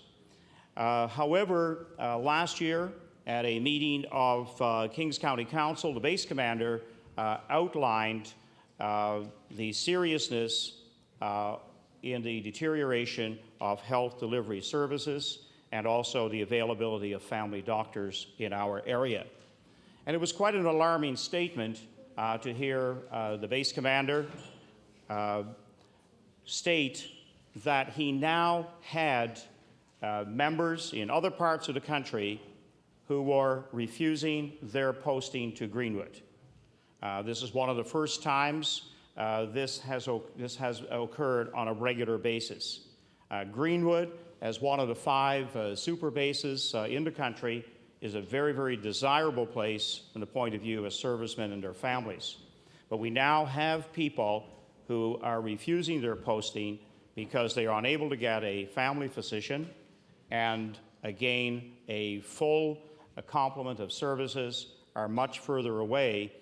However, last year, at a meeting of Kings County Council, the base commander outlined the seriousness in the deterioration of health delivery services and also the availability of family doctors in our area. And it was quite an alarming statement to hear the base commander state that he now had members in other parts of the country who were refusing their posting to Greenwood. This is one of the first times this has occurred on a regular basis. Greenwood, as one of the 5 super bases in the country, is a very, very desirable place from the point of view of servicemen and their families. But we now have people who are refusing their posting because they are unable to get a family physician and, again, a full complement of services are much further away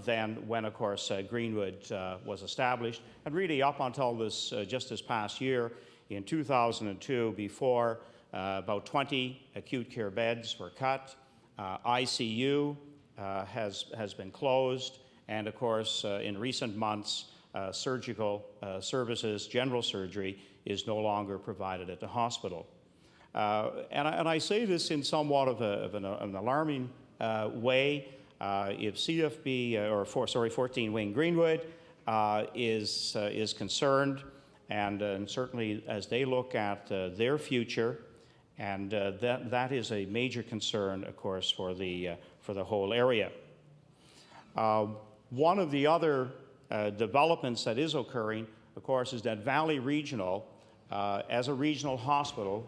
than when, of course, Greenwood was established. And really up until this, just this past year, in 2002, before about 20 acute care beds were cut, ICU has been closed, and of course, in recent months, surgical services, general surgery, is no longer provided at the hospital. And I say this in somewhat of an alarming way. If CFB, 14 Wayne Greenwood is concerned, and certainly as they look at their future, and that is a major concern, of course, for the whole area. One of the other developments that is occurring, of course, is that Valley Regional, as a regional hospital,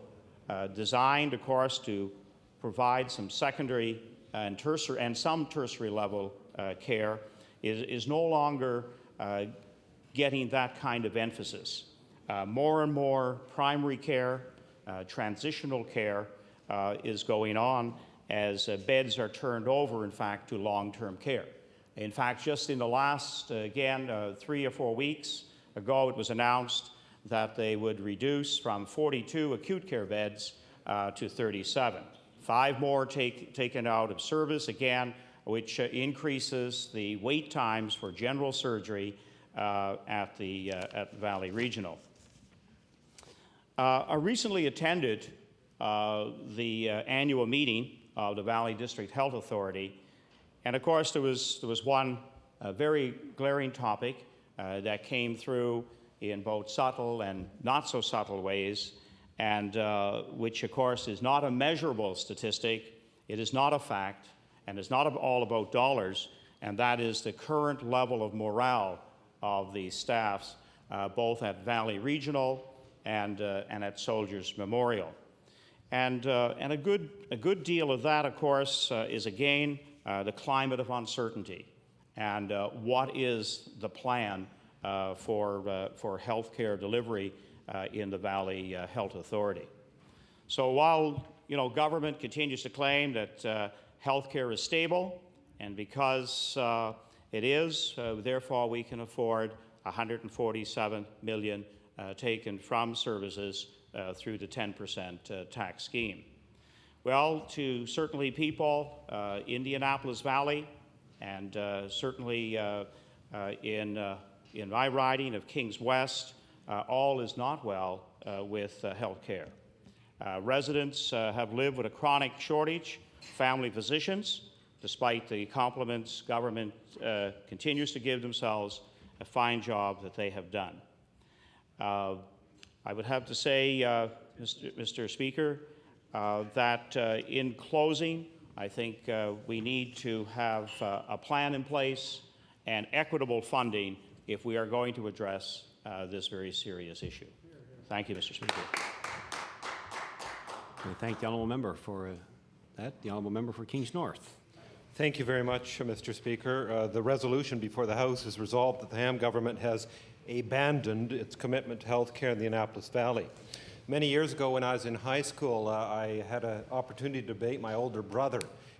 designed, of course, to provide some secondary and tertiary and some tertiary level care, is no longer getting that kind of emphasis. More and more primary care, transitional care is going on as beds are turned over, in fact, to long-term care. In fact, just in the last, 3 or 4 weeks ago, it was announced that they would reduce from 42 acute care beds to 37. 5 more taken out of service, again, which increases the wait times for general surgery at Valley Regional. I recently attended the annual meeting of the Valley District Health Authority, and of course there was one very glaring topic that came through in both subtle and not so subtle ways, and which of course is not a measurable statistic, it is not a fact, and it's not all about dollars, and that is the current level of morale of the staffs, both at Valley Regional and at Soldiers Memorial. And a good deal of that, of course, is again the climate of uncertainty, and what is the plan for health care delivery in the Valley Health Authority. So while government continues to claim that health care is stable, and because it is, therefore we can afford $147 million taken from services through the 10% tax scheme. Well, to certainly people Indianapolis Valley, and certainly in my riding of Kings West, all is not well with health care. Residents have lived with a chronic shortage, family physicians, despite the compliments government continues to give themselves, a fine job that they have done. I would have to say, Mr. Speaker, that in closing, I think we need to have a plan in place and equitable funding if we are going to address this very serious issue. Thank you, Mr. Speaker. I thank the honourable member for that. The honourable member for Kings North. Thank you very much, Mr. Speaker. The resolution before the House is resolved that the Ham government has abandoned its commitment to health care in the Annapolis Valley. Many years ago, when I was in high school, I had an opportunity to debate my older brother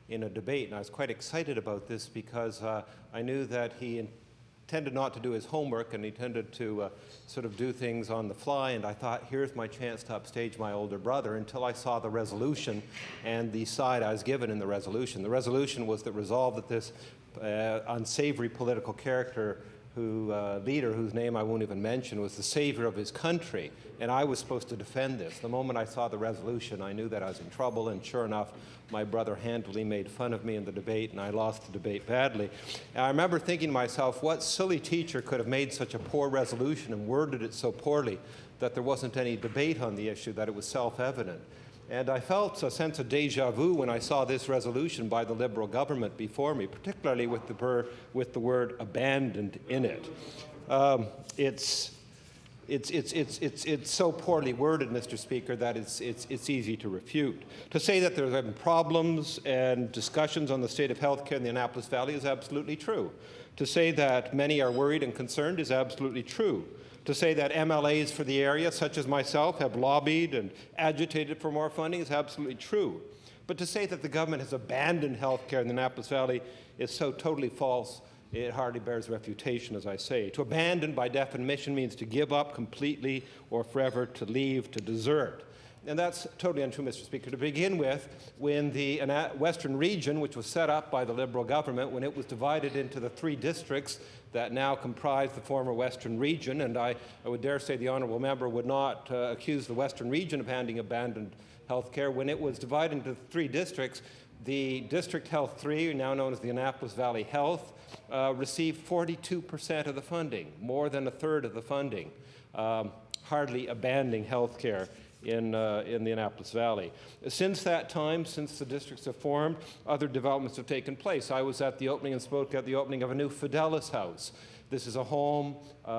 in a debate, and I was quite excited about this because I knew that he tended not to do his homework, and he tended to sort of do things on the fly, and I thought, here's my chance to upstage my older brother, until I saw the resolution and the side I was given in the resolution. The resolution was that resolved that this unsavory political character leader, whose name I won't even mention, was the savior of his country, and I was supposed to defend this. The moment I saw the resolution, I knew that I was in trouble, and sure enough, my brother handily made fun of me in the debate, and I lost the debate badly. And I remember thinking to myself, what silly teacher could have made such a poor resolution and worded it so poorly that there wasn't any debate on the issue, that it was self-evident. And I felt a sense of deja vu when I saw this resolution by the Liberal government before me, particularly with the word abandoned in it. It's so poorly worded, Mr. Speaker, that it's easy to refute. To say that there have been problems and discussions on the state of health care in the Annapolis Valley is absolutely true. To say that many are worried and concerned is absolutely true. To say that MLAs for the area, such as myself, have lobbied and agitated for more funding is absolutely true. But to say that the government has abandoned health care in the Annapolis Valley is so totally false, it hardly bears refutation, as I say. To abandon, by definition, means to give up completely or forever, to leave, to desert. And that's totally untrue, Mr. Speaker. To begin with, when the Western region, which was set up by the Liberal government, when it was divided into the 3 districts that now comprise the former Western region, and I would dare say the honourable member would not accuse the Western region of having abandoned health care. When it was divided into 3 districts, the District Health 3, now known as the Annapolis Valley Health, received 42% of the funding, more than a third of the funding, hardly abandoning health care in the Annapolis Valley. Since that time, since the districts have formed, other developments have taken place. I was at the opening and spoke at the opening of a new Fidelis House. This is a home,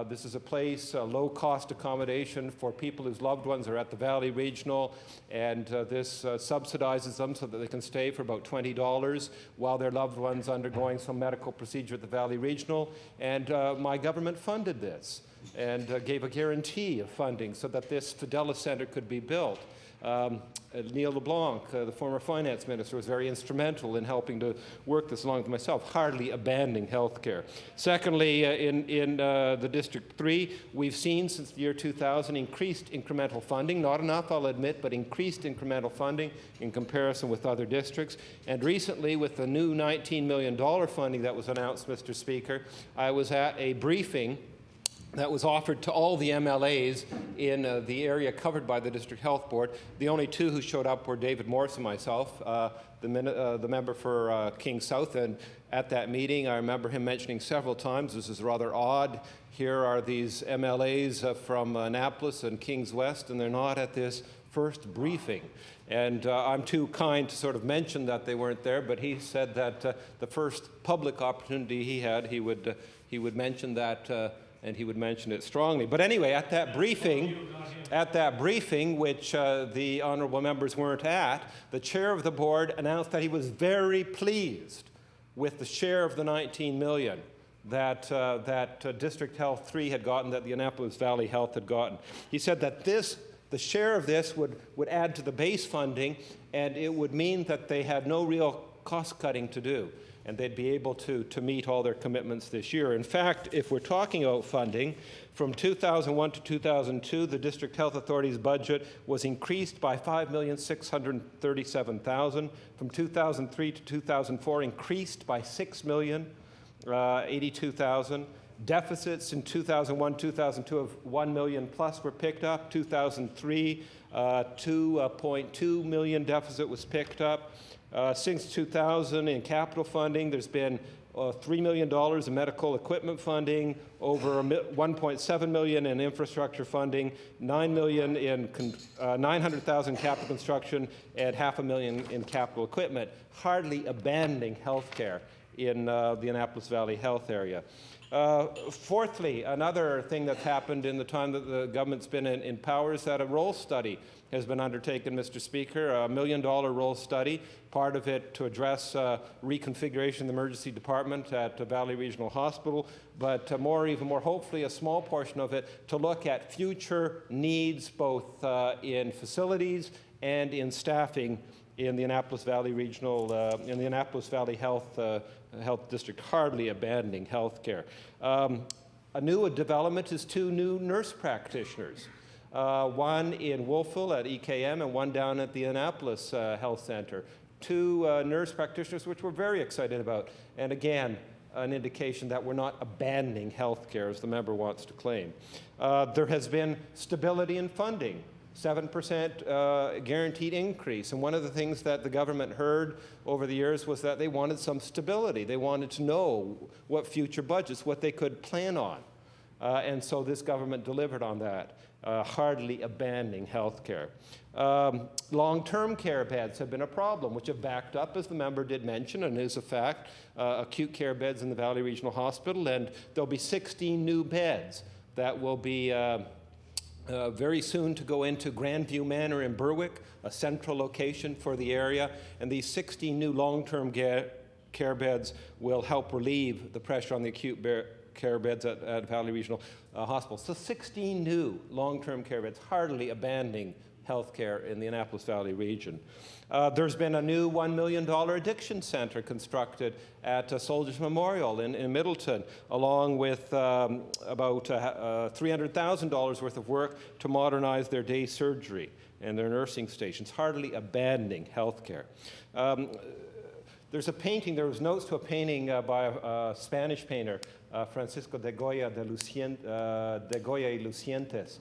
this is a place, low-cost accommodation for people whose loved ones are at the Valley Regional, and this subsidizes them so that they can stay for about $20 while their loved one's undergoing some medical procedure at the Valley Regional. And my government funded this and gave a guarantee of funding so that this Fidelis Center could be built. Neil LeBlanc, the former finance minister, was very instrumental in helping to work this along with myself, hardly abandoning health care. Secondly, in the District 3, we've seen since the year 2000 increased incremental funding, not enough, I'll admit, but increased incremental funding in comparison with other districts. And recently, with the new $19 million funding that was announced, Mr. Speaker, I was at a briefing that was offered to all the MLAs in the area covered by the District Health Board. The only 2 who showed up were David Morse and myself, the member for King South. And at that meeting, I remember him mentioning several times, this is rather odd, here are these MLAs from Annapolis and Kings West, and they're not at this first briefing. And I'm too kind to sort of mention that they weren't there, but he said that the first public opportunity he had, he would mention that and he would mention it strongly. But anyway, at that briefing, which the honourable members weren't at, the chair of the board announced that he was very pleased with the share of the $19 million that District Health 3 had gotten, that the Annapolis Valley Health had gotten. He said that the share of this would add to the base funding, and it would mean that they had no real cost cutting to do, and they'd be able to meet all their commitments this year. In fact, if we're talking about funding, from 2001 to 2002, the District Health Authority's budget was increased by $5,637,000. From 2003 to 2004, increased by $6,082,000. Deficits in 2001, 2002 of $1 million plus were picked up. 2003, 2.2 million deficit was picked up. Since 2000 in capital funding, there's been $3 million in medical equipment funding, over $1.7 million in infrastructure funding, $9 million in 900,000 capital construction, and $500,000 in capital equipment, hardly abandoning health care in the Annapolis Valley Health area. Fourthly, another thing that's happened in the time that the government's been in power is that a role study has been undertaken, Mr. Speaker, a $1 million role study, part of it to address reconfiguration of the emergency department at Valley Regional Hospital, but even more hopefully a small portion of it to look at future needs both in facilities and in staffing in the Annapolis Valley Regional, in the Annapolis Valley Health District, hardly abandoning health care. A new development is 2 new nurse practitioners. One in Wolfville at EKM and one down at the Annapolis Health Center. 2 nurse practitioners, which we're very excited about. And again, an indication that we're not abandoning health care, as the member wants to claim. There has been stability in funding. 7% guaranteed increase. And one of the things that the government heard over the years was that they wanted some stability. They wanted to know what future budgets, what they could plan on. And so this government delivered on that, hardly abandoning health care. Long-term care beds have been a problem, which have backed up, as the member did mention, and is a fact, acute care beds in the Valley Regional Hospital, and there'll be 16 new beds that will be very soon to go into Grandview Manor in Berwick, a central location for the area, and these 16 new long-term care beds will help relieve the pressure on the acute care beds at Valley Regional Hospital. So 16 new long-term care beds, hardly abandoning healthcare in the Annapolis Valley region. There's been a new $1 million addiction center constructed at Soldiers Memorial in Middleton, along with about $300,000 worth of work to modernize their day surgery and their nursing stations, hardly abandoning healthcare. There's a painting, there was notes to a painting by a Spanish painter, Francisco de Goya y Lucientes,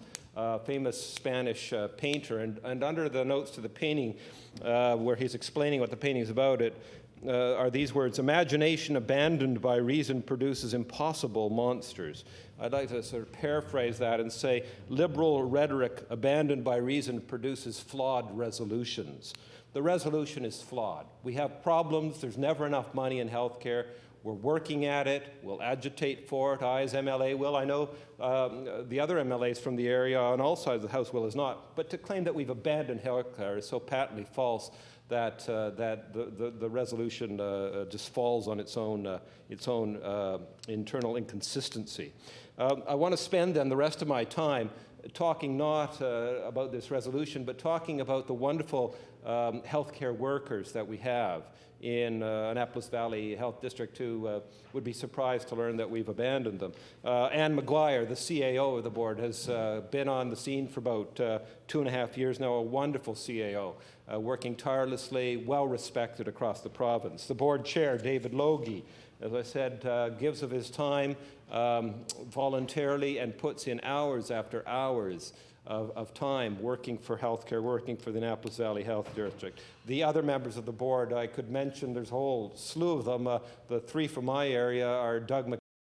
famous Spanish painter. And under the notes to the painting, where he's explaining what the painting is about, are these words: "Imagination abandoned by reason produces impossible monsters." I'd like to sort of paraphrase that and say, liberal rhetoric abandoned by reason produces flawed resolutions. The resolution is flawed. We have problems. There's never enough money in healthcare. We're working at it. We'll agitate for it. I, as MLA, will. I know the other MLAs from the area on all sides of the House will as not. But to claim that we've abandoned healthcare is so patently false that the resolution just falls on its own internal inconsistency. I want to spend then the rest of my time talking not about this resolution, but talking about the wonderful healthcare workers that we have in Annapolis Valley Health District who would be surprised to learn that we've abandoned them. Ann McGuire, the CAO of the board, has been on the scene for about 2.5 years now, a wonderful CAO, working tirelessly, well respected across the province. The board chair, David Logie, as I said, gives of his time voluntarily and puts in hours after hours of time working for healthcare, working for the Annapolis Valley Health District. The other members of the board, I could mention, there's a whole slew of them. The three from my area are Doug